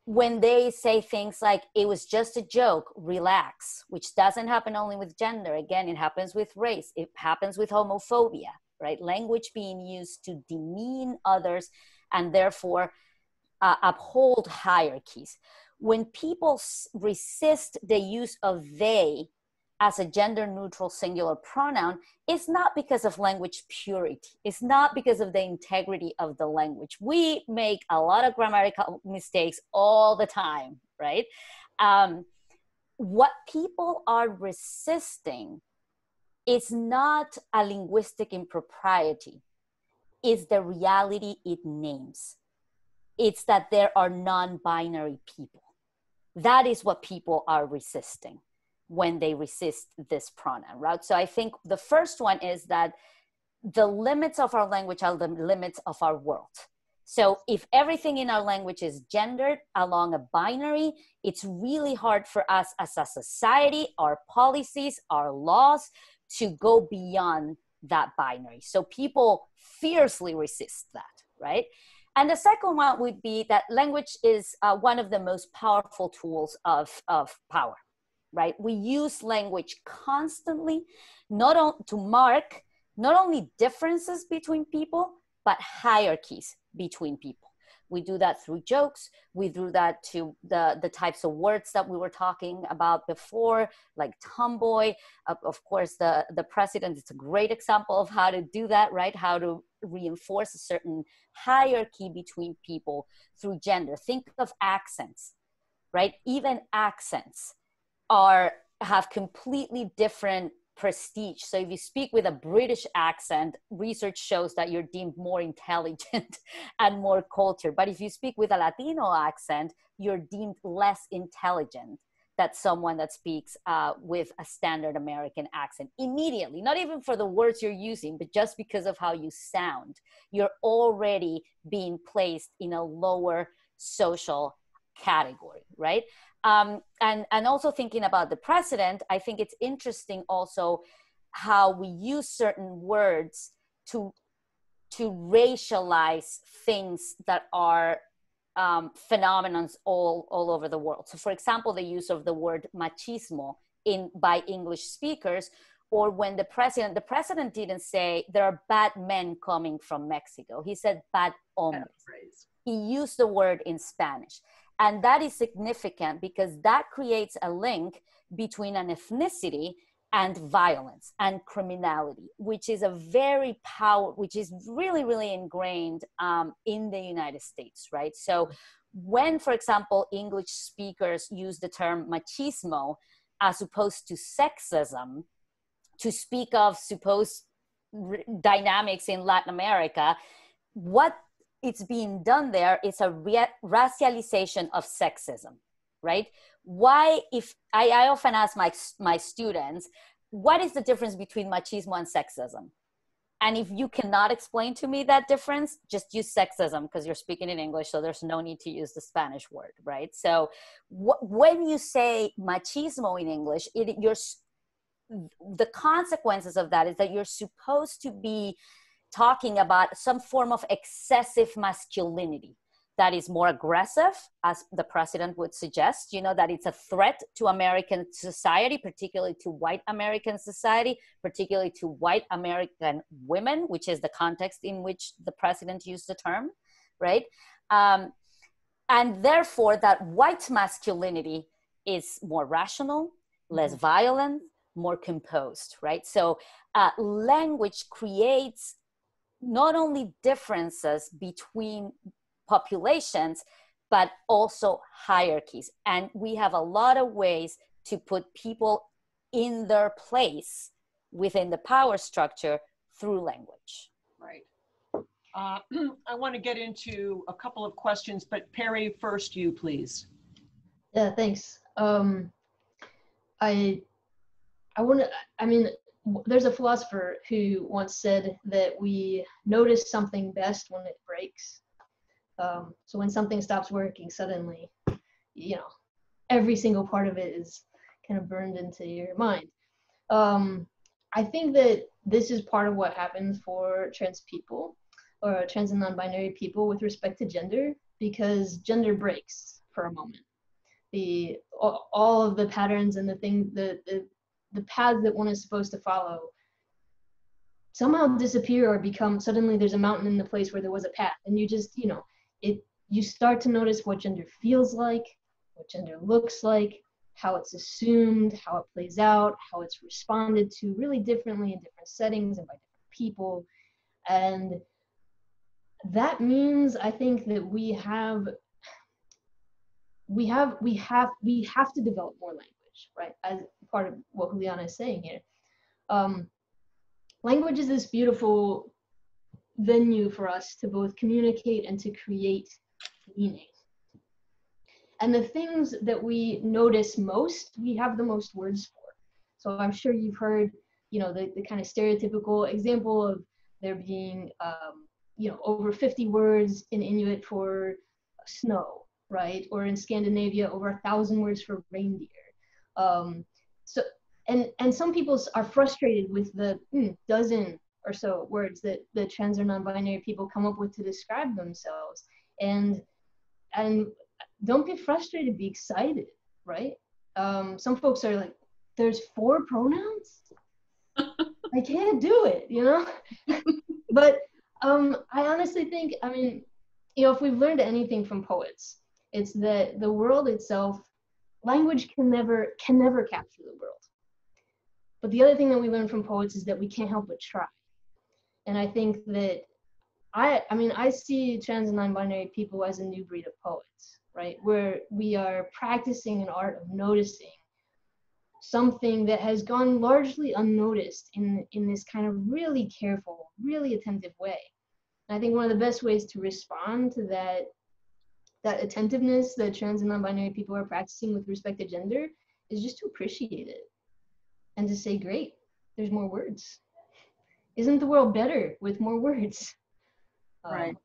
when they say things like, it was just a joke, relax, which doesn't happen only with gender. Again, it happens with race. It happens with homophobia, right? Language being used to demean others and therefore uphold hierarchies. When people resist the use of they as a gender neutral singular pronoun, it's not because of language purity. It's not because of the integrity of the language. We make a lot of grammatical mistakes all the time, right? What people are resisting is not a linguistic impropriety. It's the reality it names. It's that there are non-binary people. That is what people are resisting when they resist this pronoun, right? So I think the first one is that the limits of our language are the limits of our world. So if everything in our language is gendered along a binary, it's really hard for us as a society, our policies, our laws, to go beyond that binary. So people fiercely resist that, right? And the second one would be that language is one of the most powerful tools of power, right? We use language constantly, to mark not only differences between people, but hierarchies between people. We do that through jokes. We do that to the types of words that we were talking about before, like tomboy. Of course, the president is a great example of how to do that, right? How to reinforce a certain hierarchy between people through gender. Think of accents, right? Even accents have completely different prestige. So if you speak with a British accent, research shows that you're deemed more intelligent and more cultured. But if you speak with a Latino accent, you're deemed less intelligent than someone that speaks with a standard American accent immediately. Not even for the words you're using, but just because of how you sound. You're already being placed in a lower social category, right? And also thinking about the president, I think it's interesting also how we use certain words to racialize things that are phenomenons all over the world. So for example, the use of the word machismo by English speakers, or when the president didn't say there are bad men coming from Mexico. He said bad hombres. He used the word in Spanish. And that is significant because that creates a link between an ethnicity and violence and criminality, which is which is really, really ingrained in the United States, right? So when, for example, English speakers use the term machismo as opposed to sexism to speak of supposed dynamics in Latin America, what it's being done there is a racialization of sexism, right? Why, if I often ask my students, what is the difference between machismo and sexism? And if you cannot explain to me that difference, just use sexism because you're speaking in English, so there's no need to use the Spanish word, right? So when you say machismo in English, the consequences of that is that you're supposed to be talking about some form of excessive masculinity that is more aggressive, as the president would suggest, that it's a threat to American society, particularly to white American society, particularly to white American women, which is the context in which the president used the term, right? And therefore, that white masculinity is more rational, less violent, more composed, right? So language creates not only differences between populations, but also hierarchies. And we have a lot of ways to put people in their place within the power structure through language. Right. I want to get into a couple of questions, but Perry, first you, please. Yeah, thanks. There's a philosopher who once said that we notice something best when it breaks. So when something stops working suddenly, every single part of it is kind of burned into your mind. I think that this is part of what happens for trans people or trans and non-binary people with respect to gender, because gender breaks for a moment. All of the patterns and the paths that one is supposed to follow somehow disappear or become, suddenly there's a mountain in the place where there was a path, and you just, you start to notice what gender feels like, what gender looks like, how it's assumed, how it plays out, how it's responded to really differently in different settings and by different people. And that means, I think, that we have to develop more language, right? As part of what Juliana is saying here. Language is this beautiful venue for us to both communicate and to create meaning. And the things that we notice most, we have the most words for. So I'm sure you've heard, the kind of stereotypical example of there being, over 50 words in Inuit for snow, right? Or in Scandinavia, over 1,000 words for reindeer. And some people are frustrated with the dozen or so words that the trans or non-binary people come up with to describe themselves. And don't be frustrated, be excited, right? Some folks are like, there's 4 pronouns? I can't do it, But I honestly think, if we've learned anything from poets, it's that the world itself, language can never capture the world. But the other thing that we learn from poets is that we can't help but try. And I think that I see trans and non-binary people as a new breed of poets, right? Where we are practicing an art of noticing something that has gone largely unnoticed in this kind of really careful, really attentive way. And I think one of the best ways to respond to that attentiveness that trans and non-binary people are practicing with respect to gender is just to appreciate it and to say, great, there's more words. Isn't the world better with more words? Right.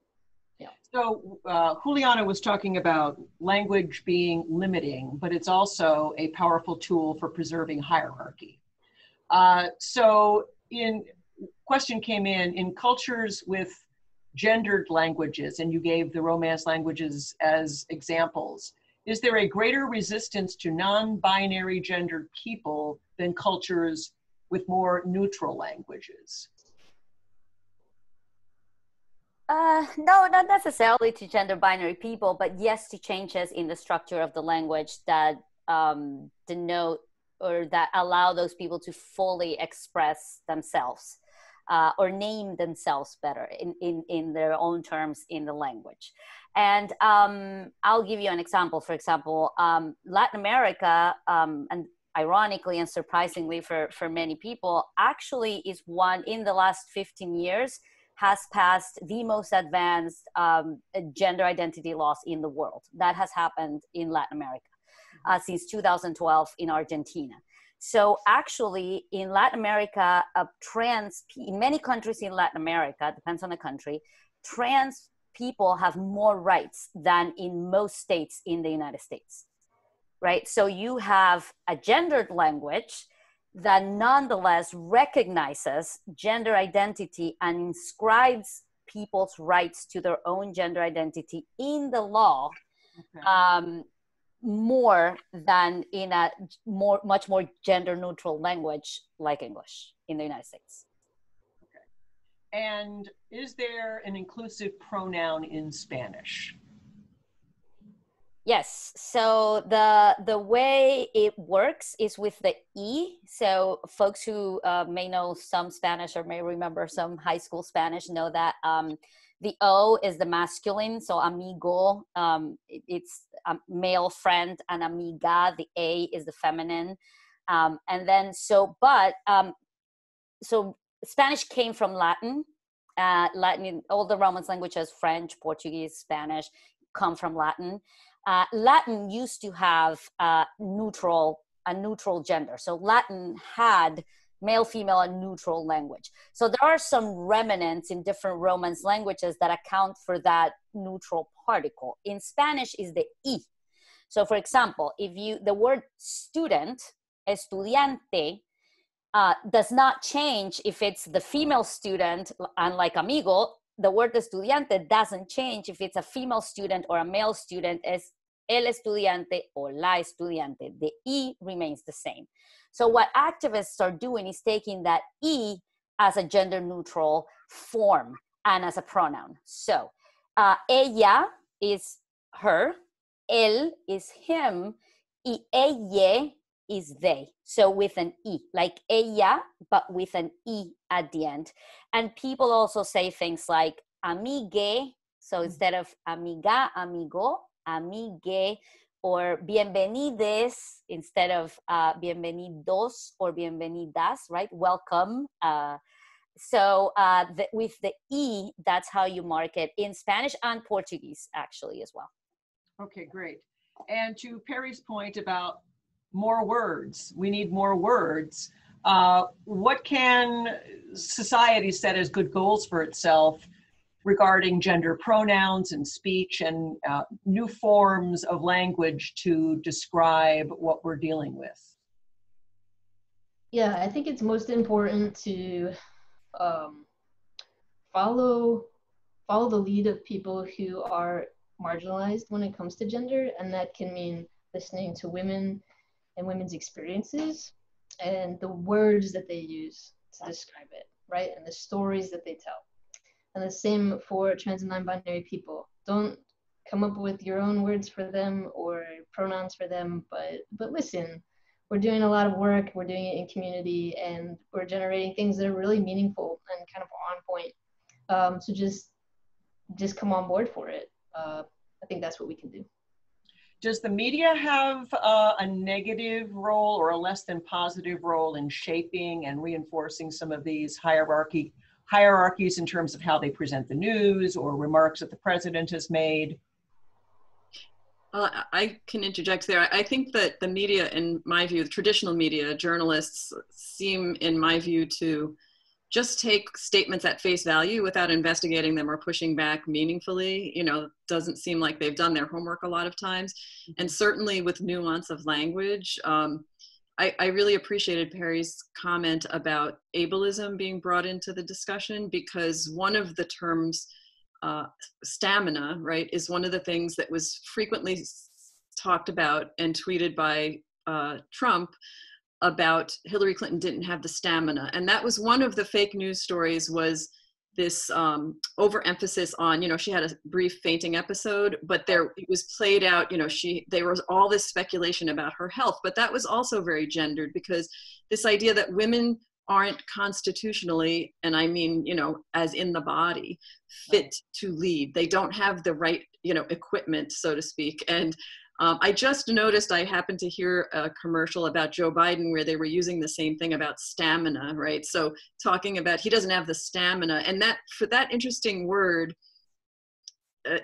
Yeah. So Juliana was talking about language being limiting, but it's also a powerful tool for preserving hierarchy. Question came in cultures with gendered languages, and you gave the Romance languages as examples. Is there a greater resistance to non-binary gendered people than cultures with more neutral languages? No, not necessarily to gender binary people, but yes, to changes in the structure of the language that denote or that allow those people to fully express themselves or name themselves better in their own terms in the language. And I'll give you an example. For example, Latin America, and ironically and surprisingly for many people, actually is one in the last 15 years has passed the most advanced gender identity laws in the world. That has happened in Latin America since 2012 in Argentina. So actually in Latin America, in many countries in Latin America, depends on the country, trans people have more rights than in most states in the United States, right? So you have a gendered language that nonetheless recognizes gender identity and inscribes people's rights to their own gender identity in the law, Okay. more than in a much more gender neutral language like English in the United States. And is there an inclusive pronoun in Spanish? Yes, so the way it works is with the E. So folks who may know some Spanish or may remember some high school Spanish know that the O is the masculine, so amigo, it's a male friend, and amiga, the A is the feminine. And then so Spanish came from Latin. Latin, all the Roman languages, French, Portuguese, Spanish, come from Latin. Latin used to have a neutral gender. So Latin had male, female, and neutral language. So there are some remnants in different Romance languages that account for that neutral particle. In Spanish is the I. So for example, the word student, estudiante, does not change if it's the female student, unlike amigo. The word estudiante doesn't change if it's a female student or a male student, as el estudiante or la estudiante. The E remains the same. So what activists are doing is taking that E as a gender neutral form and as a pronoun. So ella is her, él is him, y ella is they. So with an E, like ella, but with an E at the end. And people also say things like amigue, so instead of amiga, amigo, amigue, or bienvenides instead of bienvenidos or bienvenidas, right? Welcome. With the E, that's how you mark it in Spanish and Portuguese, actually, as well. Okay, great. And to Perry's point about more words, we need more words. What can society set as good goals for itself regarding gender pronouns and speech and new forms of language to describe what we're dealing with? Yeah, I think it's most important to follow the lead of people who are marginalized when it comes to gender, and that can mean listening to women and women's experiences and the words that they use to describe it, right? And the stories that they tell. And the same for trans and non-binary people. Don't come up with your own words for them or pronouns for them, but listen. We're doing a lot of work, we're doing it in community, and we're generating things that are really meaningful and kind of on point. So just come on board for it. I think that's what we can do. Does the media have a negative role or a less than positive role in shaping and reinforcing some of these hierarchies in terms of how they present the news or remarks that the president has made? I can interject there. I think that the media, in my view, the traditional media, journalists seem, in my view, to just take statements at face value without investigating them or pushing back meaningfully. You know, doesn't seem like they've done their homework a lot of times. And certainly with nuance of language, I really appreciated Perry's comment about ableism being brought into the discussion, because one of the terms, stamina, right, is one of the things that was frequently talked about and tweeted by Trump about Hillary Clinton didn't have the stamina. And that was one of the fake news stories, was this overemphasis on, you know, she had a brief fainting episode, but it was played out, you know, there was all this speculation about her health, but that was also very gendered, because this idea that women aren't constitutionally, and I mean, you know, as in the body, fit to lead. They don't have the right, you know, equipment, so to speak. And I just noticed, I happened to hear a commercial about Joe Biden where they were using the same thing about stamina, right? So talking about he doesn't have the stamina, and that, for that interesting word,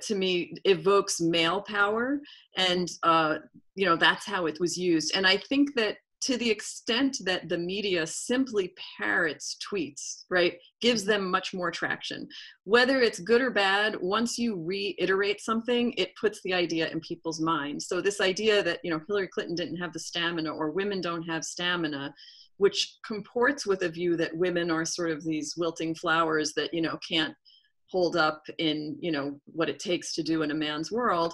to me, evokes male power, and you know, that's how it was used. And I think that to the extent that the media simply parrots tweets, right, gives them much more traction. Whether it's good or bad, once you reiterate something, it puts the idea in people's minds. So this idea that, you know, Hillary Clinton didn't have the stamina, or women don't have stamina, which comports with a view that women are sort of these wilting flowers that, you know, can't hold up in, you know, what it takes to do in a man's world,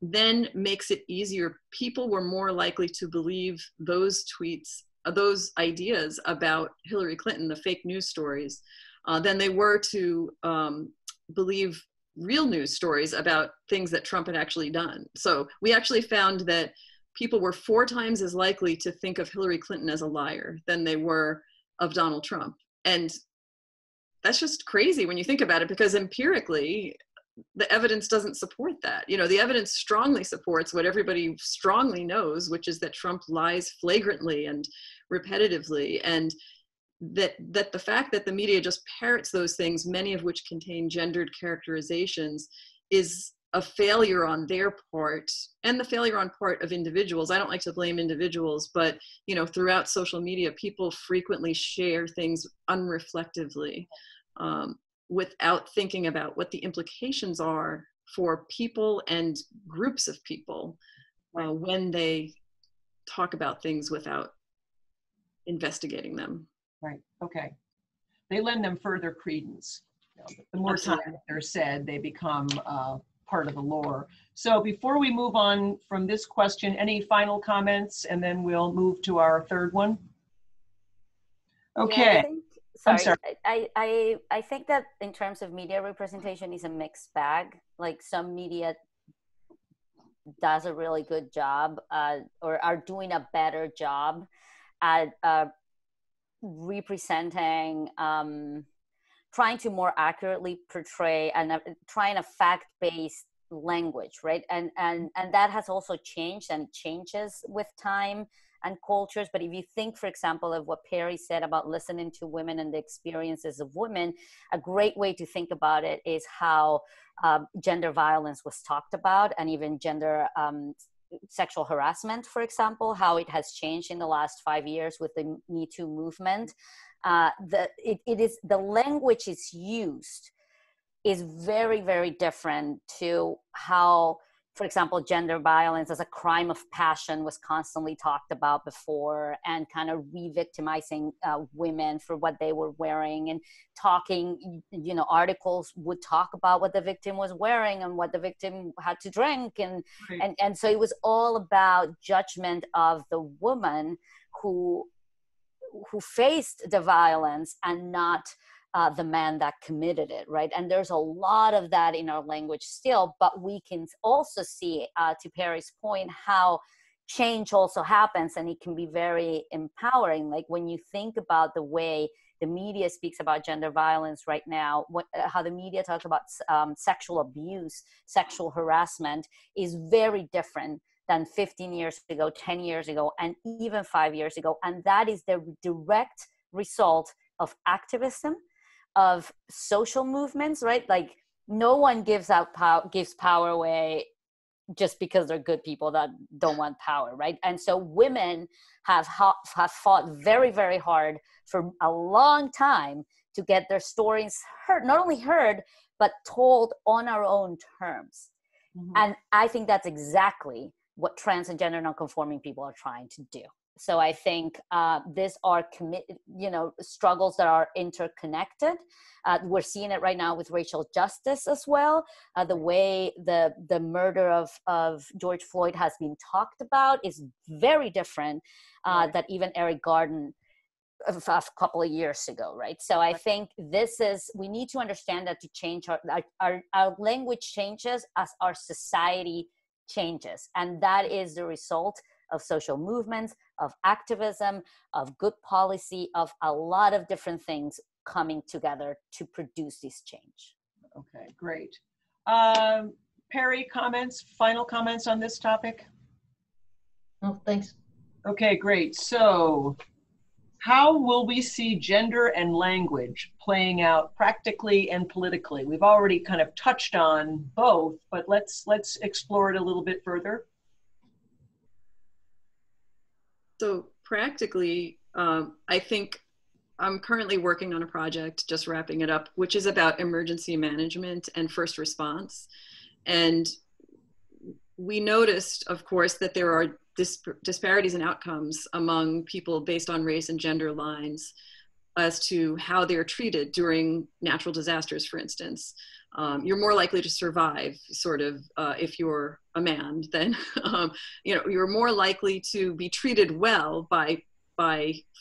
then makes it easier. People were more likely to believe those tweets, those ideas about Hillary Clinton, the fake news stories, than they were to believe real news stories about things that Trump had actually done. So we actually found that people were 4 times as likely to think of Hillary Clinton as a liar than they were of Donald Trump. And that's just crazy when you think about it, because empirically, the evidence doesn't support that. You know, the evidence strongly supports what everybody strongly knows, which is that Trump lies flagrantly and repetitively, and that the fact that the media just parrots those things, many of which contain gendered characterizations, is a failure on their part, and the failure on part of individuals. I don't like to blame individuals, but, you know, throughout social media, people frequently share things unreflectively, without thinking about what the implications are for people and groups of people when they talk about things without investigating them. Right. Okay. They lend them further credence. You know, the more time they're said, they become part of the lore. So before we move on from this question, any final comments, and then we'll move to our third one? Okay. Yeah, I think that in terms of media representation is a mixed bag. Like, some media does a really good job or are doing a better job at representing, trying to more accurately portray and trying a fact-based language, right? And that has also changed and changes with time and cultures. But if you think, for example, of what Perry said about listening to women and the experiences of women, a great way to think about it is how gender violence was talked about, and even gender sexual harassment, for example, how it has changed in the last 5 years with the Me Too movement. The language is used is very, very different to how, for example, gender violence as a crime of passion was constantly talked about before, and kind of re-victimizing women for what they were wearing, and talking, you know, articles would talk about what the victim was wearing and what the victim had to drink. And, Right. and so it was all about judgment of the woman who faced the violence, and not the man that committed it, right? And there's a lot of that in our language still, but we can also see, to Perry's point, how change also happens, and it can be very empowering. Like, when you think about the way the media speaks about gender violence right now, how the media talks about sexual abuse, sexual harassment, is very different than 15 years ago, 10 years ago, and even 5 years ago. And that is the direct result of activism, of social movements, right? Like, no one gives power away just because they're good people that don't want power, right? And so women have fought very, very hard for a long time to get their stories heard, not only heard, but told on our own terms. Mm-hmm. And I think that's exactly what trans and gender nonconforming people are trying to do. So I think these are struggles that are interconnected. We're seeing it right now with racial justice as well. The way the murder of George Floyd has been talked about is very different than even Eric Garner a couple of years ago, right? So I think we need to understand that to change our language changes as our society changes. And that is the result of social movements, of activism, of good policy, of a lot of different things coming together to produce this change. Okay, great. Perry, final comments on this topic? Oh, thanks. Okay, great. So how will we see gender and language playing out practically and politically? We've already kind of touched on both, but let's explore it a little bit further. So practically, I think I'm currently working on a project, just wrapping it up, which is about emergency management and first response. And we noticed, of course, that there are disparities in outcomes among people based on race and gender lines as to how they're treated during natural disasters, for instance. You're more likely to survive, sort of, if you're a man, than, you're more likely to be treated well by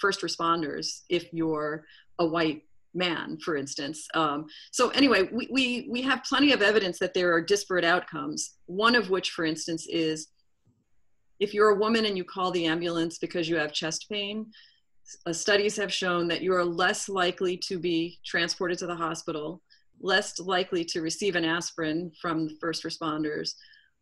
first responders if you're a white man, for instance. So anyway, we have plenty of evidence that there are disparate outcomes. One of which, for instance, is if you're a woman and you call the ambulance because you have chest pain, studies have shown that you are less likely to be transported to the hospital, less likely to receive an aspirin from the first responders,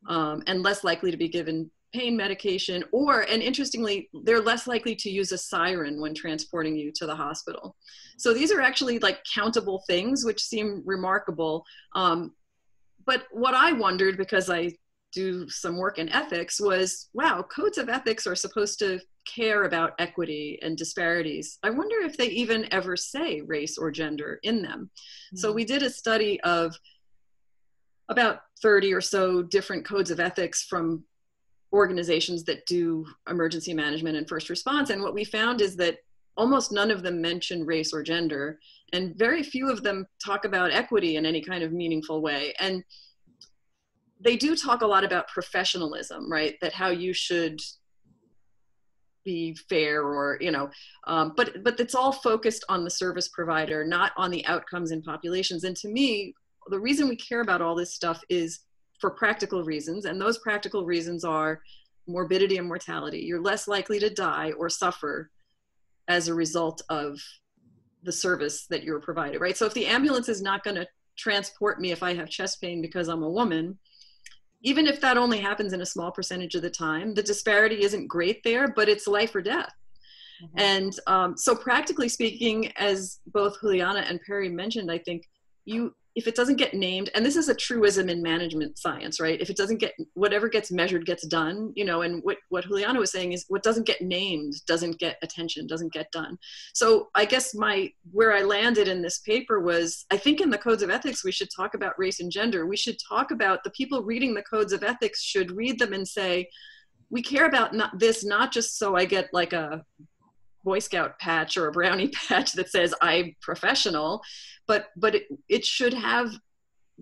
and less likely to be given pain medication, and interestingly, they're less likely to use a siren when transporting you to the hospital. So these are actually like countable things, which seem remarkable. But what I wondered, because I do some work in ethics, was, wow, codes of ethics are supposed to care about equity and disparities. I wonder if they even ever say race or gender in them. So we did a study of about 30 or so different codes of ethics from organizations that do emergency management and first response. And what we found is that almost none of them mention race or gender, and very few of them talk about equity in any kind of meaningful way. And they do talk a lot about professionalism, right? That how you should be fair, or, but it's all focused on the service provider, not on the outcomes in populations. And to me, the reason we care about all this stuff is for practical reasons. And those practical reasons are morbidity and mortality. You're less likely to die or suffer as a result of the service that you're provided, right? So if the ambulance is not going to transport me if I have chest pain because I'm a woman, even if that only happens in a small percentage of the time, the disparity isn't great there, but it's life or death. And so practically speaking, as both Juliana and Perry mentioned, I think if it doesn't get named, and this is a truism in management science, right? If it doesn't whatever gets measured gets done, and what Juliana was saying is what doesn't get named doesn't get attention, doesn't get done. So I guess where I landed in this paper was, I think in the codes of ethics, we should talk about race and gender. We should talk about the people reading the codes of ethics should read them and say, we care about this, not just so I get like a Boy Scout patch or a Brownie patch that says I'm professional, but it should have,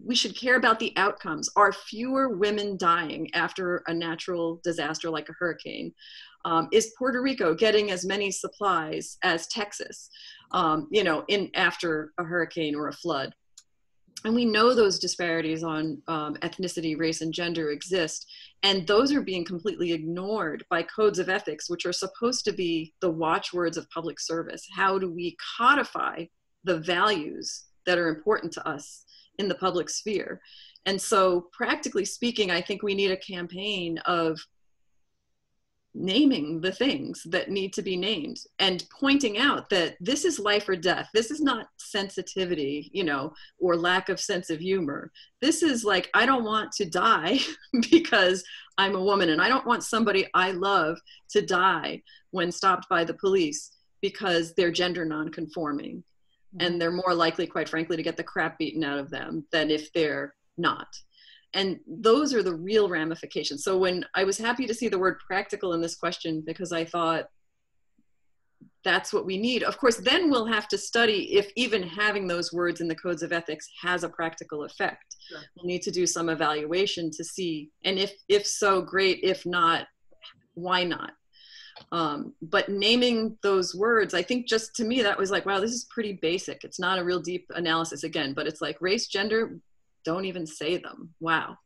we should care about the outcomes. Are fewer women dying after a natural disaster like a hurricane? Is Puerto Rico getting as many supplies as Texas, after a hurricane or a flood? And we know those disparities on ethnicity, race, and gender exist. And those are being completely ignored by codes of ethics, which are supposed to be the watchwords of public service. How do we codify the values that are important to us in the public sphere? And so practically speaking, I think we need a campaign of naming the things that need to be named and pointing out that this is life or death. This is not sensitivity, or lack of sense of humor. This is like, I don't want to die because I'm a woman, and I don't want somebody I love to die when stopped by the police because they're gender nonconforming. And they're more likely, quite frankly, to get the crap beaten out of them than if they're not. And those are the real ramifications. So when I was happy to see the word practical in this question, because I thought that's what we need. Of course, then we'll have to study if even having those words in the codes of ethics has a practical effect. Sure. We'll need to do some evaluation to see, and if so, great. If not, why not? But naming those words, I think just to me, that was like, wow, this is pretty basic. It's not a real deep analysis again, but it's like race, gender, don't even say them. Wow.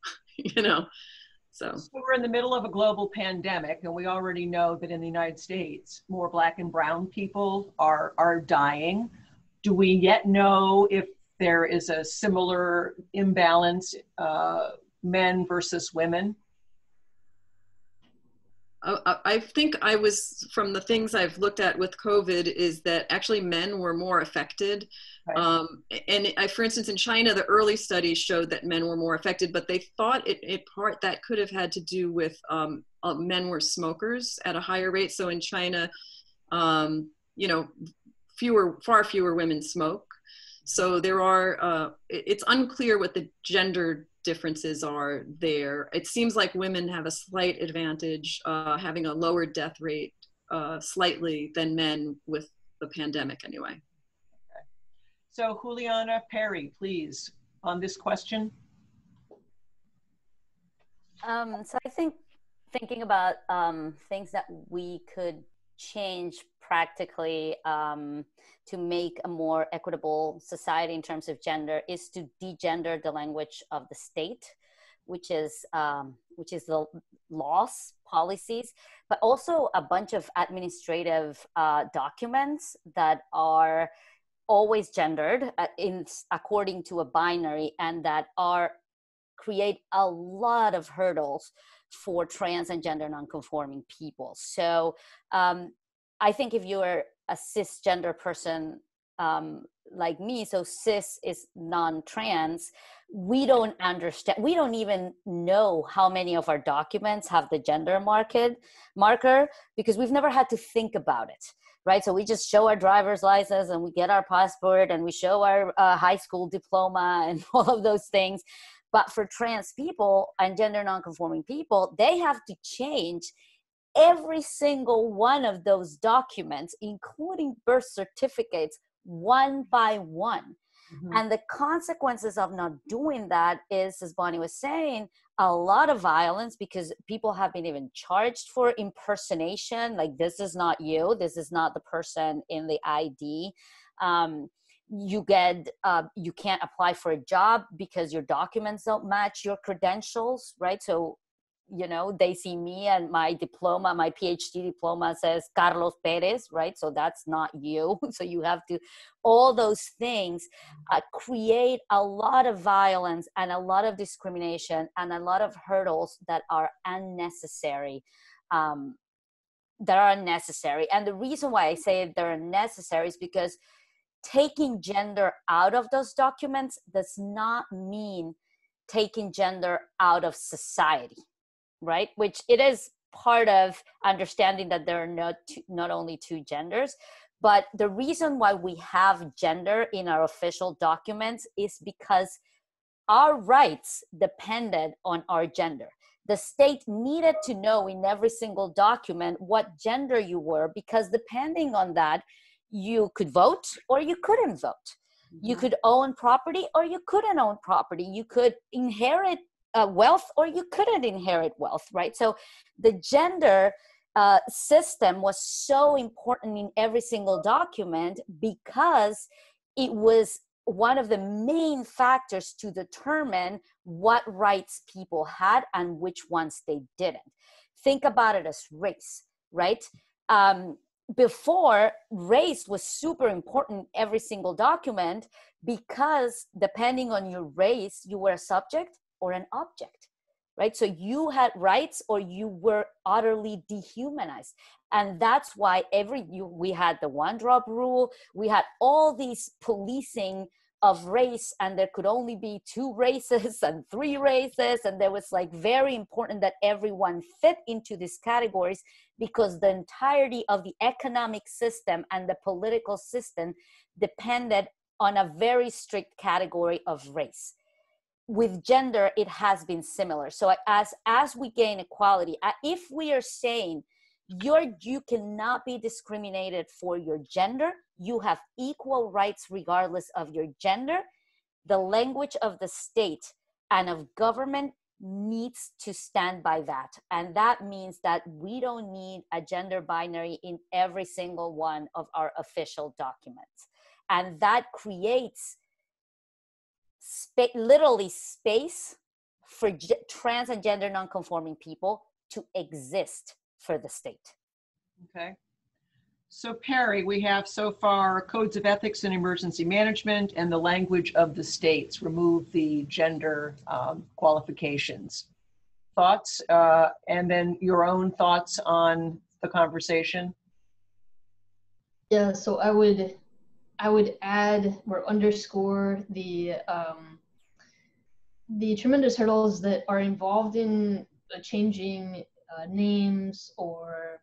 So we're in the middle of a global pandemic, and we already know that in the United States, more Black and brown people are dying. Do we yet know if there is a similar imbalance, men versus women? I think from the things I've looked at with COVID, is that actually men were more affected. Right. For instance, in China, the early studies showed that men were more affected, but they thought part that could have had to do with men were smokers at a higher rate. So in China, far fewer women smoke. So there are, it's unclear what the gender differences are there. It seems like women have a slight advantage, having a lower death rate slightly than men with the pandemic anyway. Okay. So Juliana, Perry, please, on this question. So I think thinking about things that we could change practically to make a more equitable society in terms of gender is to degender the language of the state, which is the laws, policies, but also a bunch of administrative documents that are always gendered according to a binary, and that create a lot of hurdles for trans and gender nonconforming people. So I think if you're a cisgender person like me, so cis is non-trans, we don't understand, we don't even know how many of our documents have the gender marker because we've never had to think about it, right? So we just show our driver's license and we get our passport and we show our high school diploma and all of those things. But for trans people and gender nonconforming people, they have to change every single one of those documents, including birth certificates, one by one. Mm-hmm. And the consequences of not doing that is, as Bonnie was saying, a lot of violence, because people have been even charged for impersonation. Like, this is not you. This is not the person in the ID. You can't apply for a job because your documents don't match your credentials, right? So, you know, they see me and my diploma, my PhD diploma says Carlos Perez, right? So that's not you. So you have to, all those things create a lot of violence and a lot of discrimination and a lot of hurdles that are unnecessary. And the reason why I say they're unnecessary is because taking gender out of those documents does not mean taking gender out of society, right? Which it is part of understanding that there are not only two genders, but the reason why we have gender in our official documents is because our rights depended on our gender. The state needed to know in every single document what gender you were, because depending on that, you could vote or you couldn't vote. Mm-hmm. You could own property or you couldn't own property. You could inherit wealth or you couldn't inherit wealth, right? So the gender system was so important in every single document because it was one of the main factors to determine what rights people had and which ones they didn't. Think about it as race, right? Before, race was super important in every single document because depending on your race, you were a subject or an object, right? So you had rights or you were utterly dehumanized. And that's why we had the one-drop rule, we had all these policing of race, and there could only be 2 races and 3 races, and there was like very important that everyone fit into these categories because the entirety of the economic system and the political system depended on a very strict category of race. With gender, it has been similar. So as we gain equality, if we are saying you cannot be discriminated for your gender, you have equal rights regardless of your gender, the language of the state and of government needs to stand by that. And that means that we don't need a gender binary in every single one of our official documents. And that creates literally space for trans and gender nonconforming people to exist for the state. Okay. So Perry, we have so far codes of ethics and emergency management and the language of the states, remove the gender qualifications. Thoughts, and then your own thoughts on the conversation? Yeah, so I would add or underscore the tremendous hurdles that are involved in changing names or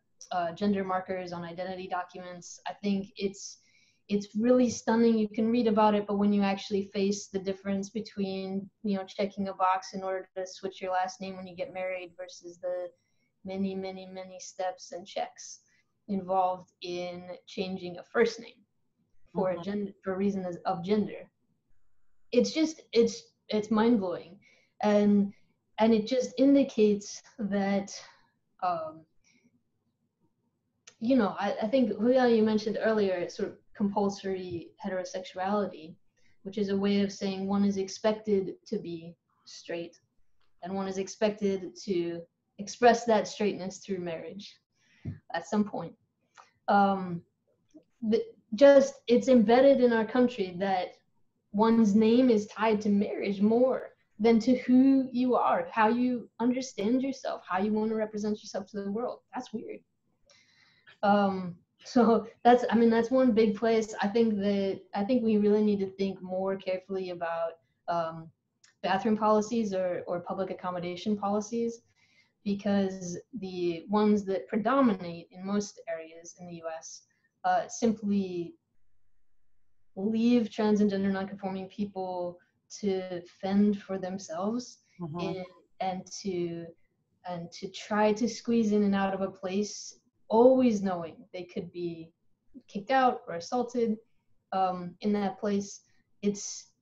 gender markers on identity documents. I think it's It's really stunning. You can read about it, but when you actually face the difference between, checking a box in order to switch your last name when you get married versus the many, many, many steps and checks involved in changing a first name for a gender, for reasons of gender, it's mind-blowing. And it just indicates that, I think, Juliana, you mentioned earlier, sort of compulsory heterosexuality, which is a way of saying one is expected to be straight and one is expected to express that straightness through marriage at some point. It's embedded in our country that one's name is tied to marriage more than to who you are, how you understand yourself, how you want to represent yourself to the world. That's weird. So that's one big place. I think we really need to think more carefully about bathroom policies or public accommodation policies, because the ones that predominate in most areas in the US simply leave trans and gender nonconforming people to fend for themselves, and to try to squeeze in and out of a place, always knowing they could be kicked out or assaulted in that place.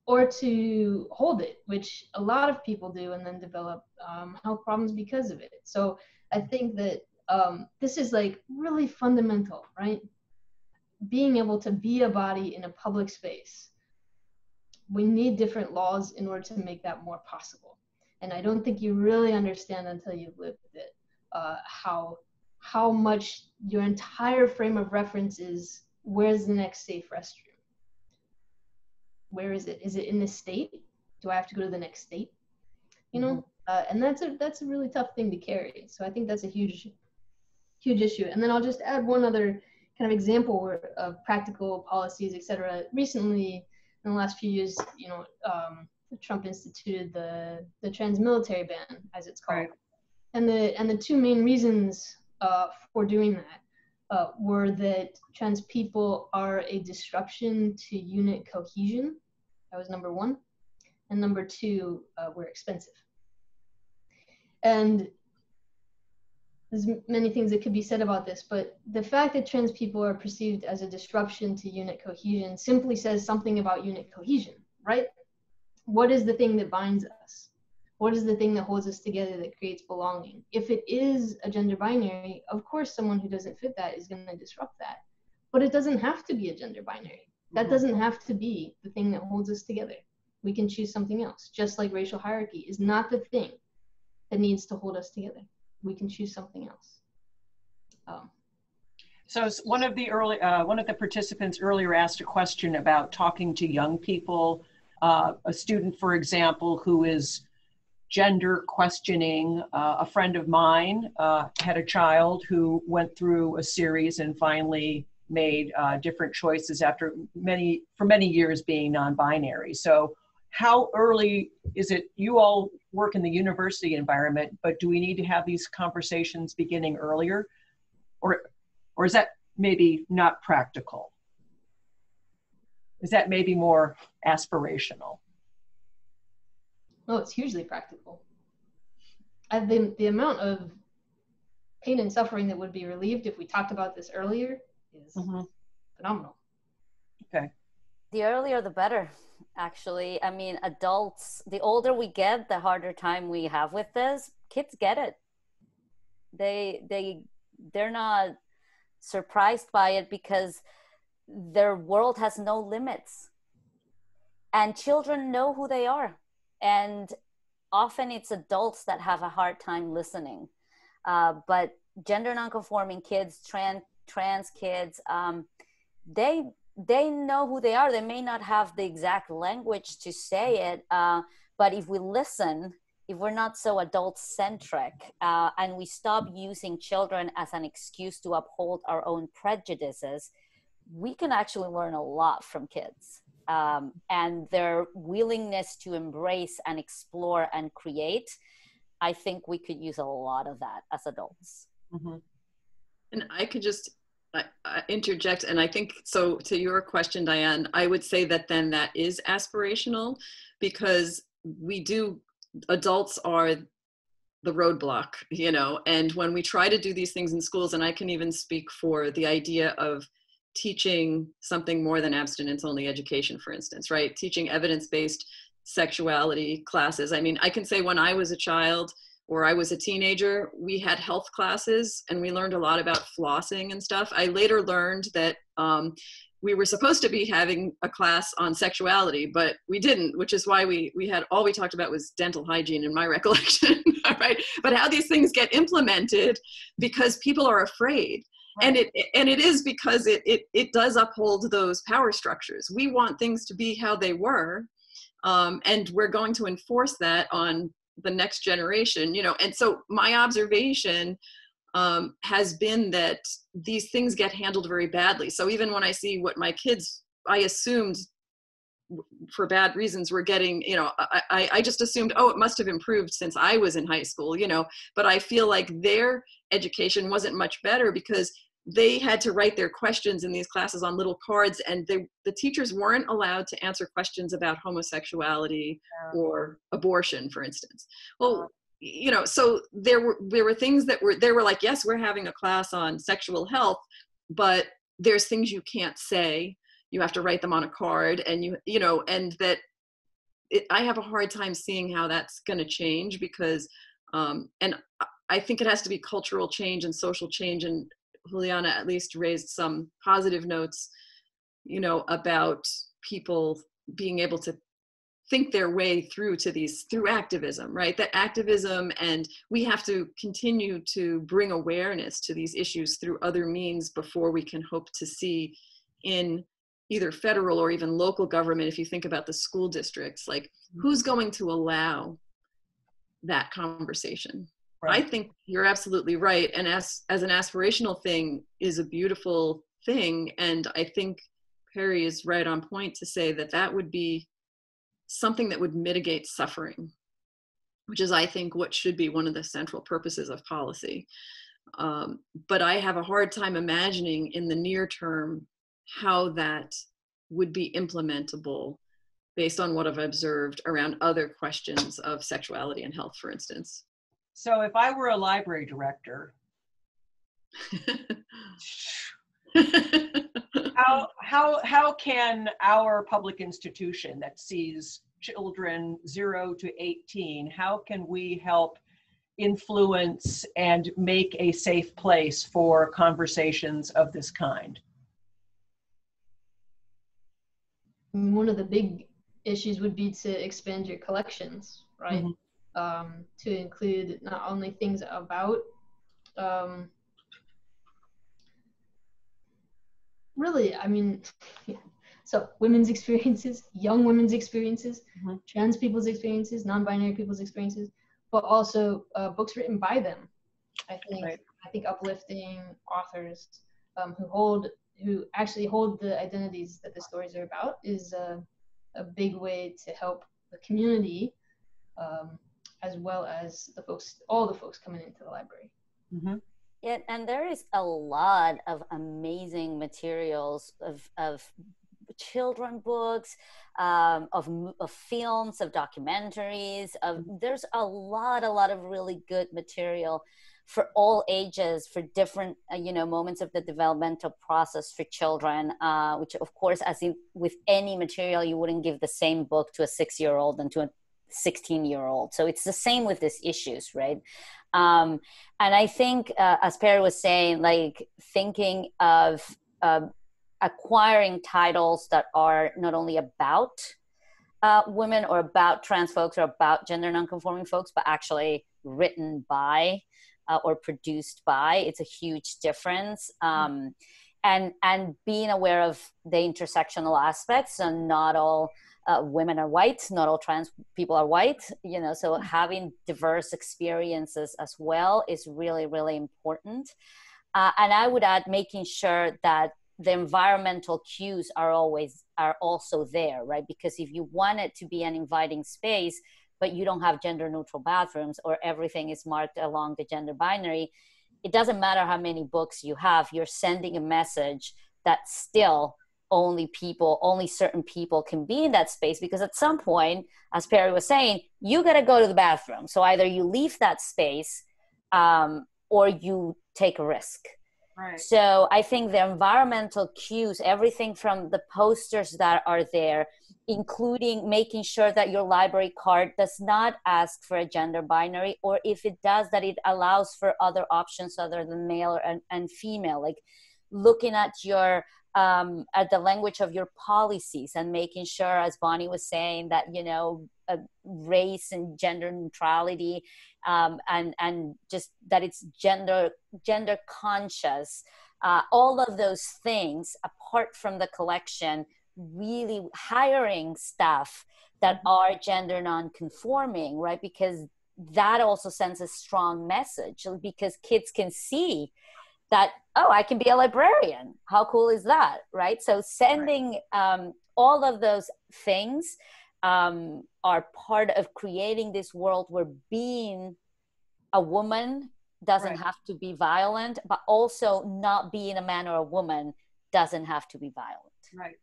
Or to hold it, which a lot of people do, and then develop health problems because of it. So I think that this is like really fundamental, right? Being able to be a body in a public space. We need different laws in order to make that more possible. And I don't think you really understand until you've lived it, how much your entire frame of reference is, where's the next safe restroom? Where is it? Is it in the state? Do I have to go to the next state? And that's a really tough thing to carry. So I think that's a huge issue. And then I'll just add one other kind of example of practical policies, et cetera. Recently, in the last few years, Trump instituted the trans military ban, as it's called. Right. And the two main reasons for doing that were that trans people are a disruption to unit cohesion. That was number one. And number two, we're expensive. And there's many things that could be said about this, but the fact that trans people are perceived as a disruption to unit cohesion simply says something about unit cohesion, right? What is the thing that binds us? What is the thing that holds us together, that creates belonging? If it is a gender binary, of course someone who doesn't fit that is going to disrupt that. But it doesn't have to be a gender binary. That doesn't have to be the thing that holds us together. We can choose something else, just like racial hierarchy is not the thing that needs to hold us together. We can choose something else. So one of the participants earlier asked a question about talking to young people. A student, for example, who is gender questioning. A friend of mine had a child who went through a series and finally made different choices after for many years being non-binary. So how early is it? You all work in the university environment, but do we need to have these conversations beginning earlier? Or is that maybe not practical? Is that maybe more aspirational? No, it's hugely practical. The amount of pain and suffering that would be relieved if we talked about this earlier is phenomenal. Okay. The earlier, the better, actually. I mean, adults, the older we get, the harder time we have with this. Kids get it. They're not surprised by it because their world has no limits. And children know who they are. And often it's adults that have a hard time listening. But gender nonconforming kids, trans kids, they know who they are. They may not have the exact language to say it, but if we listen, if we're not so adult-centric, and we stop using children as an excuse to uphold our own prejudices, we can actually learn a lot from kids. And their willingness to embrace and explore and create, I think we could use a lot of that as adults. And I could just I interject, and I think, so to your question, Diane, I would say that then that is aspirational, because adults are the roadblock, you know, and when we try to do these things in schools, and I can even speak for the idea of teaching something more than abstinence-only education, for instance, right? Teaching evidence-based sexuality classes. I mean, I can say when I was a child or I was a teenager, we had health classes and we learned a lot about flossing and stuff. I later learned that we were supposed to be having a class on sexuality, but we didn't, which is why we had, all we talked about was dental hygiene in my recollection, right? But how these things get implemented, because people are afraid. Right. And it is because it does uphold those power structures. We want things to be how they were, and we're going to enforce that on the next generation, you know. And so my observation has been that these things get handled very badly. So even when I see what my kids, I assumed for bad reasons were getting, you know, I just assumed, oh, it must have improved since I was in high school, you know. But I feel like their education wasn't much better because they had to write their questions in these classes on little cards, and the teachers weren't allowed to answer questions about homosexuality or abortion, for instance. Well, you know, so there were things that were like, yes, we're having a class on sexual health, but there's things you can't say. You have to write them on a card, and you know, and that I have a hard time seeing how that's going to change, because, and I think it has to be cultural change and social change. And Juliana at least raised some positive notes, you know, about people being able to think their way through activism, right? That activism, and we have to continue to bring awareness to these issues through other means before we can hope to see in either federal or even local government, if you think about the school districts, like who's going to allow that conversation? Right. I think you're absolutely right. And as an aspirational thing is a beautiful thing. And I think Perry is right on point to say that that would be something that would mitigate suffering, which is, I think, what should be one of the central purposes of policy. But I have a hard time imagining in the near term how that would be implementable based on what I've observed around other questions of sexuality and health, for instance. So if I were a library director, how can our public institution that sees children 0 to 18, how can we help influence and make a safe place for conversations of this kind? One of the big issues would be to expand your collections, right? Mm-hmm. To include not only things about really, I mean, yeah. So women's experiences, young women's experiences, mm-hmm. trans people's experiences, non-binary people's experiences, but also books written by them. I think uplifting authors who actually hold the identities that the stories are about is a big way to help the community, as well as all the folks coming into the library. Mm-hmm. Yeah, and there is a lot of amazing materials of children books, of films, of documentaries. There's a lot of really good material for all ages, for different moments of the developmental process for children. Which, of course, as in with any material, you wouldn't give the same book to a 6-year-old and to a 16-year-old. So it's the same with these issues, right? And I think, as Perry was saying, like thinking of acquiring titles that are not only about women or about trans folks or about gender nonconforming folks, but actually written by or produced by, it's a huge difference. And being aware of the intersectional aspects, and not all women are white, not all trans people are white, so having diverse experiences as well is really, really important. And I would add making sure that the environmental cues are also there, right? Because if you want it to be an inviting space, but you don't have gender neutral bathrooms, or everything is marked along the gender binary, it doesn't matter how many books you have, you're sending a message that still only certain people can be in that space, because at some point, as Perry was saying, you got to go to the bathroom. So either you leave that space or you take a risk. Right. So I think the environmental cues, everything from the posters that are there, including making sure that your library card does not ask for a gender binary, or if it does, that it allows for other options other than male and female, like looking at your at the language of your policies and making sure, as Bonnie was saying, that, you know, race and gender neutrality, and just that it's gender conscious, all of those things, apart from the collection, really hiring staff that are gender non-conforming, right? Because that also sends a strong message, because kids can see that, oh, I can be a librarian. How cool is that, right? So sending all of those things are part of creating this world where being a woman doesn't have to be violent, but also not being a man or a woman doesn't have to be violent. Right.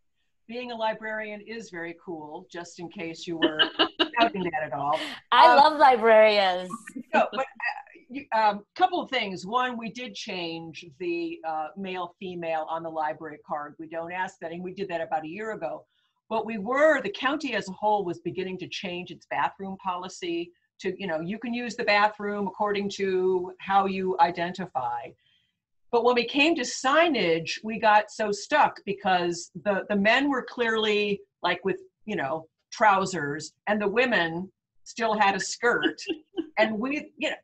Being a librarian is very cool, just in case you were doubting that at all. I love librarians. No, but couple of things. One, we did change the male-female on the library card. We don't ask that, and we did that about a year ago. But the county as a whole was beginning to change its bathroom policy to, you know, you can use the bathroom according to how you identify. But when we came to signage, we got so stuck because the men were clearly like with, you know, trousers, and the women still had a skirt. And we, you know,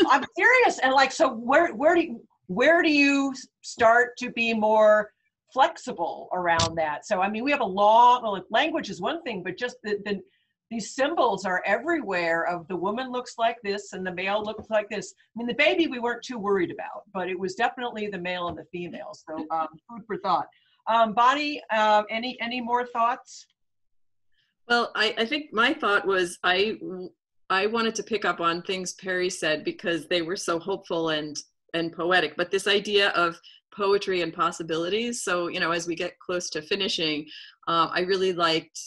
I'm serious. And like, so where do you start to be more flexible around that? So, I mean, we have language is one thing, but just these symbols are everywhere of the woman looks like this and the male looks like this. I mean, the baby we weren't too worried about, but it was definitely the male and the female. So food for thought. Bonnie, any more thoughts? Well, I think my thought was I wanted to pick up on things Perry said because they were so hopeful and poetic, but this idea of poetry and possibilities. So, you know, as we get close to finishing, I really liked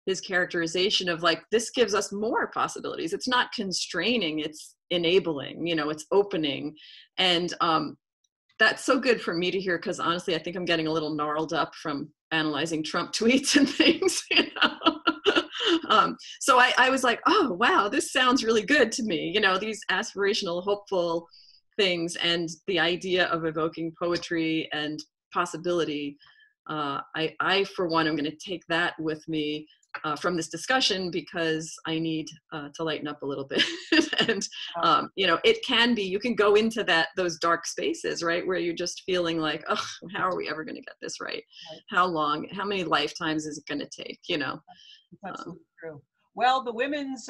his characterization of like, this gives us more possibilities. It's not constraining, it's enabling, you know, it's opening. And that's so good for me to hear, because honestly, I think I'm getting a little gnarled up from analyzing Trump tweets and things, you know. So I was like, oh, wow, this sounds really good to me. You know, these aspirational, hopeful things, and the idea of evoking poetry and possibility. I for one, am going to take that with me from this discussion, because I need to lighten up a little bit. And, you know, it can be, you can go into those dark spaces, right? Where you're just feeling like, oh, how are we ever going to get this right? How many lifetimes is it going to take, you know? That's true. Well, the women's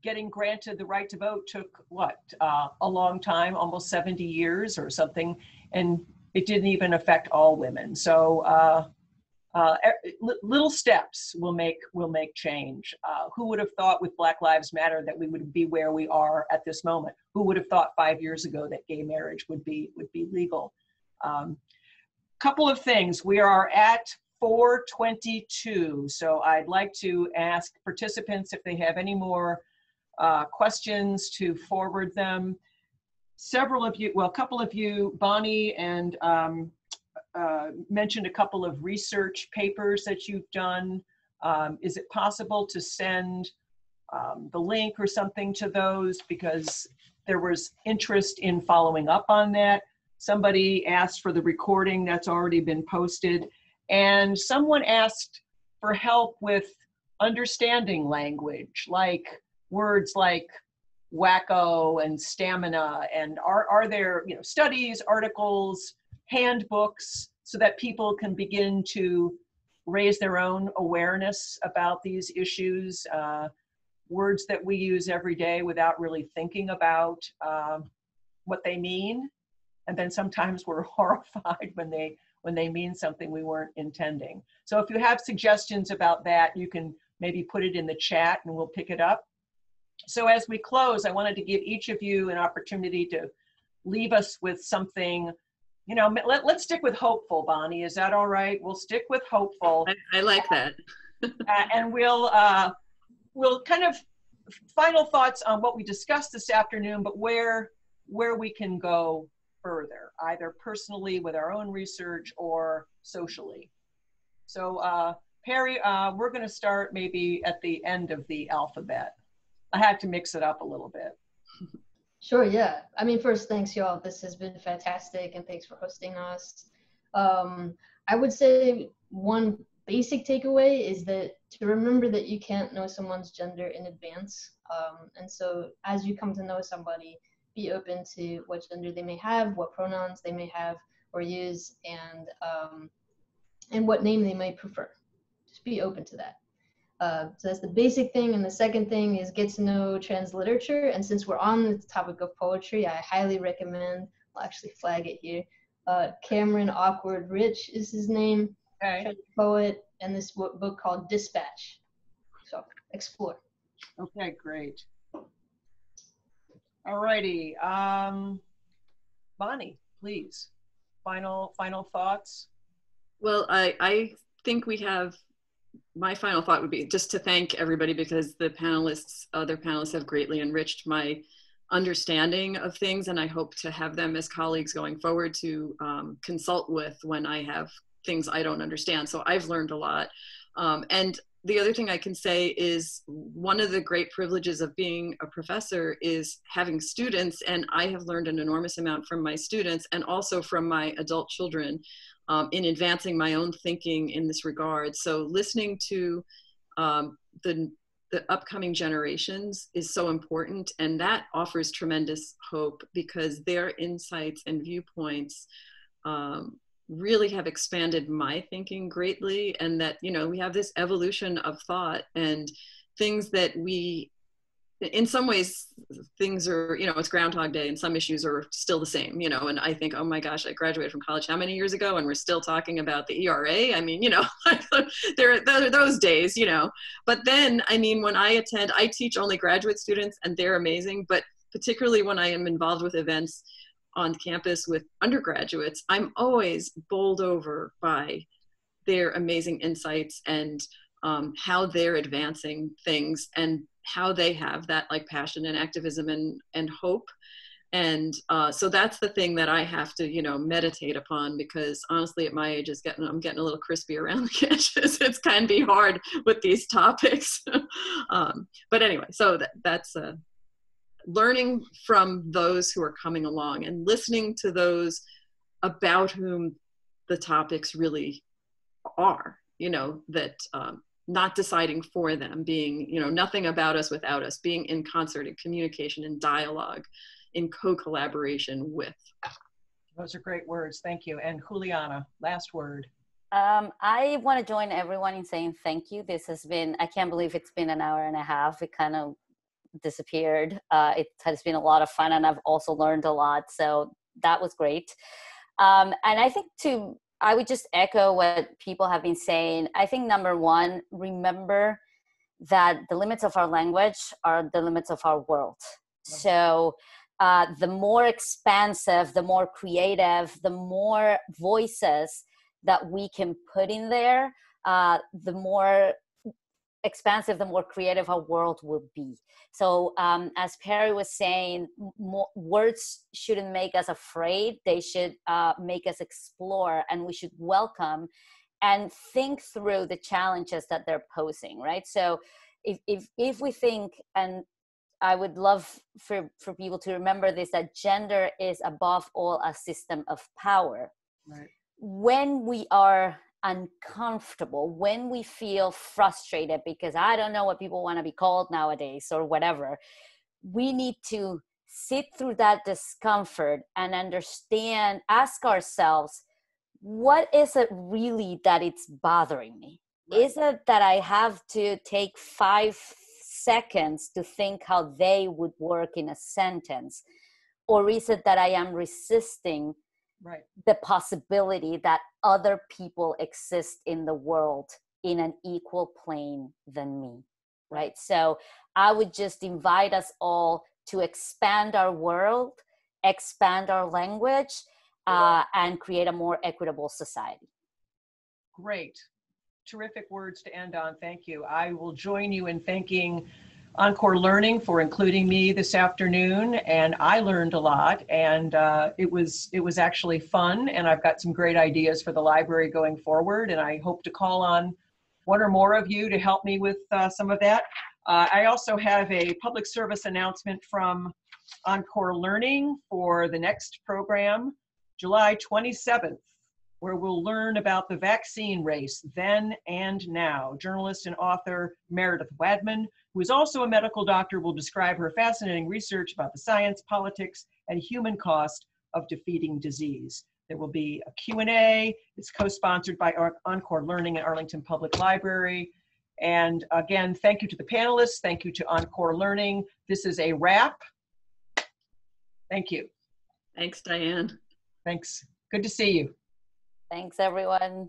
getting granted the right to vote took what, a long time, almost 70 years or something. And it didn't even affect all women. So little steps will make change. Who would have thought with Black Lives Matter that we would be where we are at this moment? Who would have thought 5 years ago that gay marriage would be legal? Couple of things. We are at 4:22, so I'd like to ask participants if they have any more questions to forward them. A couple of you, Bonnie and mentioned a couple of research papers that you've done. Is it possible to send the link or something to those? Because there was interest in following up on that. Somebody asked for the recording that's already been posted. And someone asked for help with understanding language, like words like wacko and stamina. And are there, you know, studies, articles, handbooks, so that people can begin to raise their own awareness about these issues, words that we use every day without really thinking about what they mean. And then sometimes we're horrified when they mean something we weren't intending. So if you have suggestions about that, you can maybe put it in the chat and we'll pick it up. So as we close, I wanted to give each of you an opportunity to leave us with something, you know, let's stick with hopeful, Bonnie. Is that all right? We'll stick with hopeful. I like that. And we'll kind of final thoughts on what we discussed this afternoon, but where we can go further, either personally with our own research or socially. So Perry, we're going to start maybe at the end of the alphabet. I had to mix it up a little bit. Sure, yeah. I mean, first, thanks, y'all. This has been fantastic, and thanks for hosting us. I would say one basic takeaway is that to remember that you can't know someone's gender in advance. And so as you come to know somebody, be open to what gender they may have, what pronouns they may have or use, and what name they might prefer. Just be open to that. So that's the basic thing. And the second thing is get to know trans literature. And since we're on the topic of poetry, I highly recommend, I'll actually flag it here, Cameron Awkward Rich is his name, trans poet, and this book called Dispatch. So explore. Okay, great. All righty. Bonnie, please. Final thoughts? Well, I think my final thought would be just to thank everybody, because the other panelists have greatly enriched my understanding of things, and I hope to have them as colleagues going forward to consult with when I have things I don't understand. So I've learned a lot. And the other thing I can say is one of the great privileges of being a professor is having students, and I have learned an enormous amount from my students and also from my adult children in advancing my own thinking in this regard. So listening to the upcoming generations is so important, and that offers tremendous hope because their insights and viewpoints really have expanded my thinking greatly, and that, you know, we have this evolution of thought and things that in some ways things are, you know, it's Groundhog Day and some issues are still the same, you know, and I think, oh my gosh, I graduated from college how many years ago and we're still talking about the ERA? I mean, you know, there are those days, you know, but then, I mean, when I teach only graduate students and they're amazing, but particularly when I am involved with events on campus with undergraduates, I'm always bowled over by their amazing insights and how they're advancing things and how they have that like passion and activism and hope. And so that's the thing that I have to, you know, meditate upon, because honestly at my age I'm getting a little crispy around the edges. It's kind of be hard with these topics. But anyway, so that's learning from those who are coming along and listening to those about whom the topics really are, you know, that not deciding for them, being, you know, nothing about us without us, being in concert, in communication, in dialogue, in co-collaboration with. Those are great words. Thank you. And Juliana, last word. I want to join everyone in saying thank you. This has been, I can't believe it's been an hour and a half. It kind of disappeared. It has been a lot of fun, and I've also learned a lot. So that was great. And I think I would just echo what people have been saying. I think number one, remember that the limits of our language are the limits of our world. So the more expansive, the more creative, the more voices that we can put in there, the more expansive, the more creative our world will be. So as Perry was saying, words shouldn't make us afraid. They should make us explore, and we should welcome and think through the challenges that they're posing, right? So if we think, and I would love for people to remember this, that gender is above all a system of power. Right. When we are uncomfortable, when we feel frustrated because I don't know what people want to be called nowadays or whatever, we need to sit through that discomfort and understand, ask ourselves, what is it really that it's bothering me? Right. Is it that I have to take 5 seconds to think how they would work in a sentence? Or is it that I am resisting right. the possibility that other people exist in the world in an equal plane than me, right? So I would just invite us all to expand our world, expand our language, and create a more equitable society. Great. Terrific words to end on. Thank you. I will join you in thanking Encore Learning for including me this afternoon, and I learned a lot, and it was actually fun, and I've got some great ideas for the library going forward, and I hope to call on one or more of you to help me with some of that. I also have a public service announcement from Encore Learning for the next program, July 27th, where we'll learn about the vaccine race then and now. Journalist and author Meredith Wadman, who is also a medical doctor, will describe her fascinating research about the science, politics, and human cost of defeating disease. There will be a Q&A. It's co-sponsored by Encore Learning at Arlington Public Library. And again, thank you to the panelists. Thank you to Encore Learning. This is a wrap. Thank you. Thanks, Diane. Thanks. Good to see you. Thanks, everyone.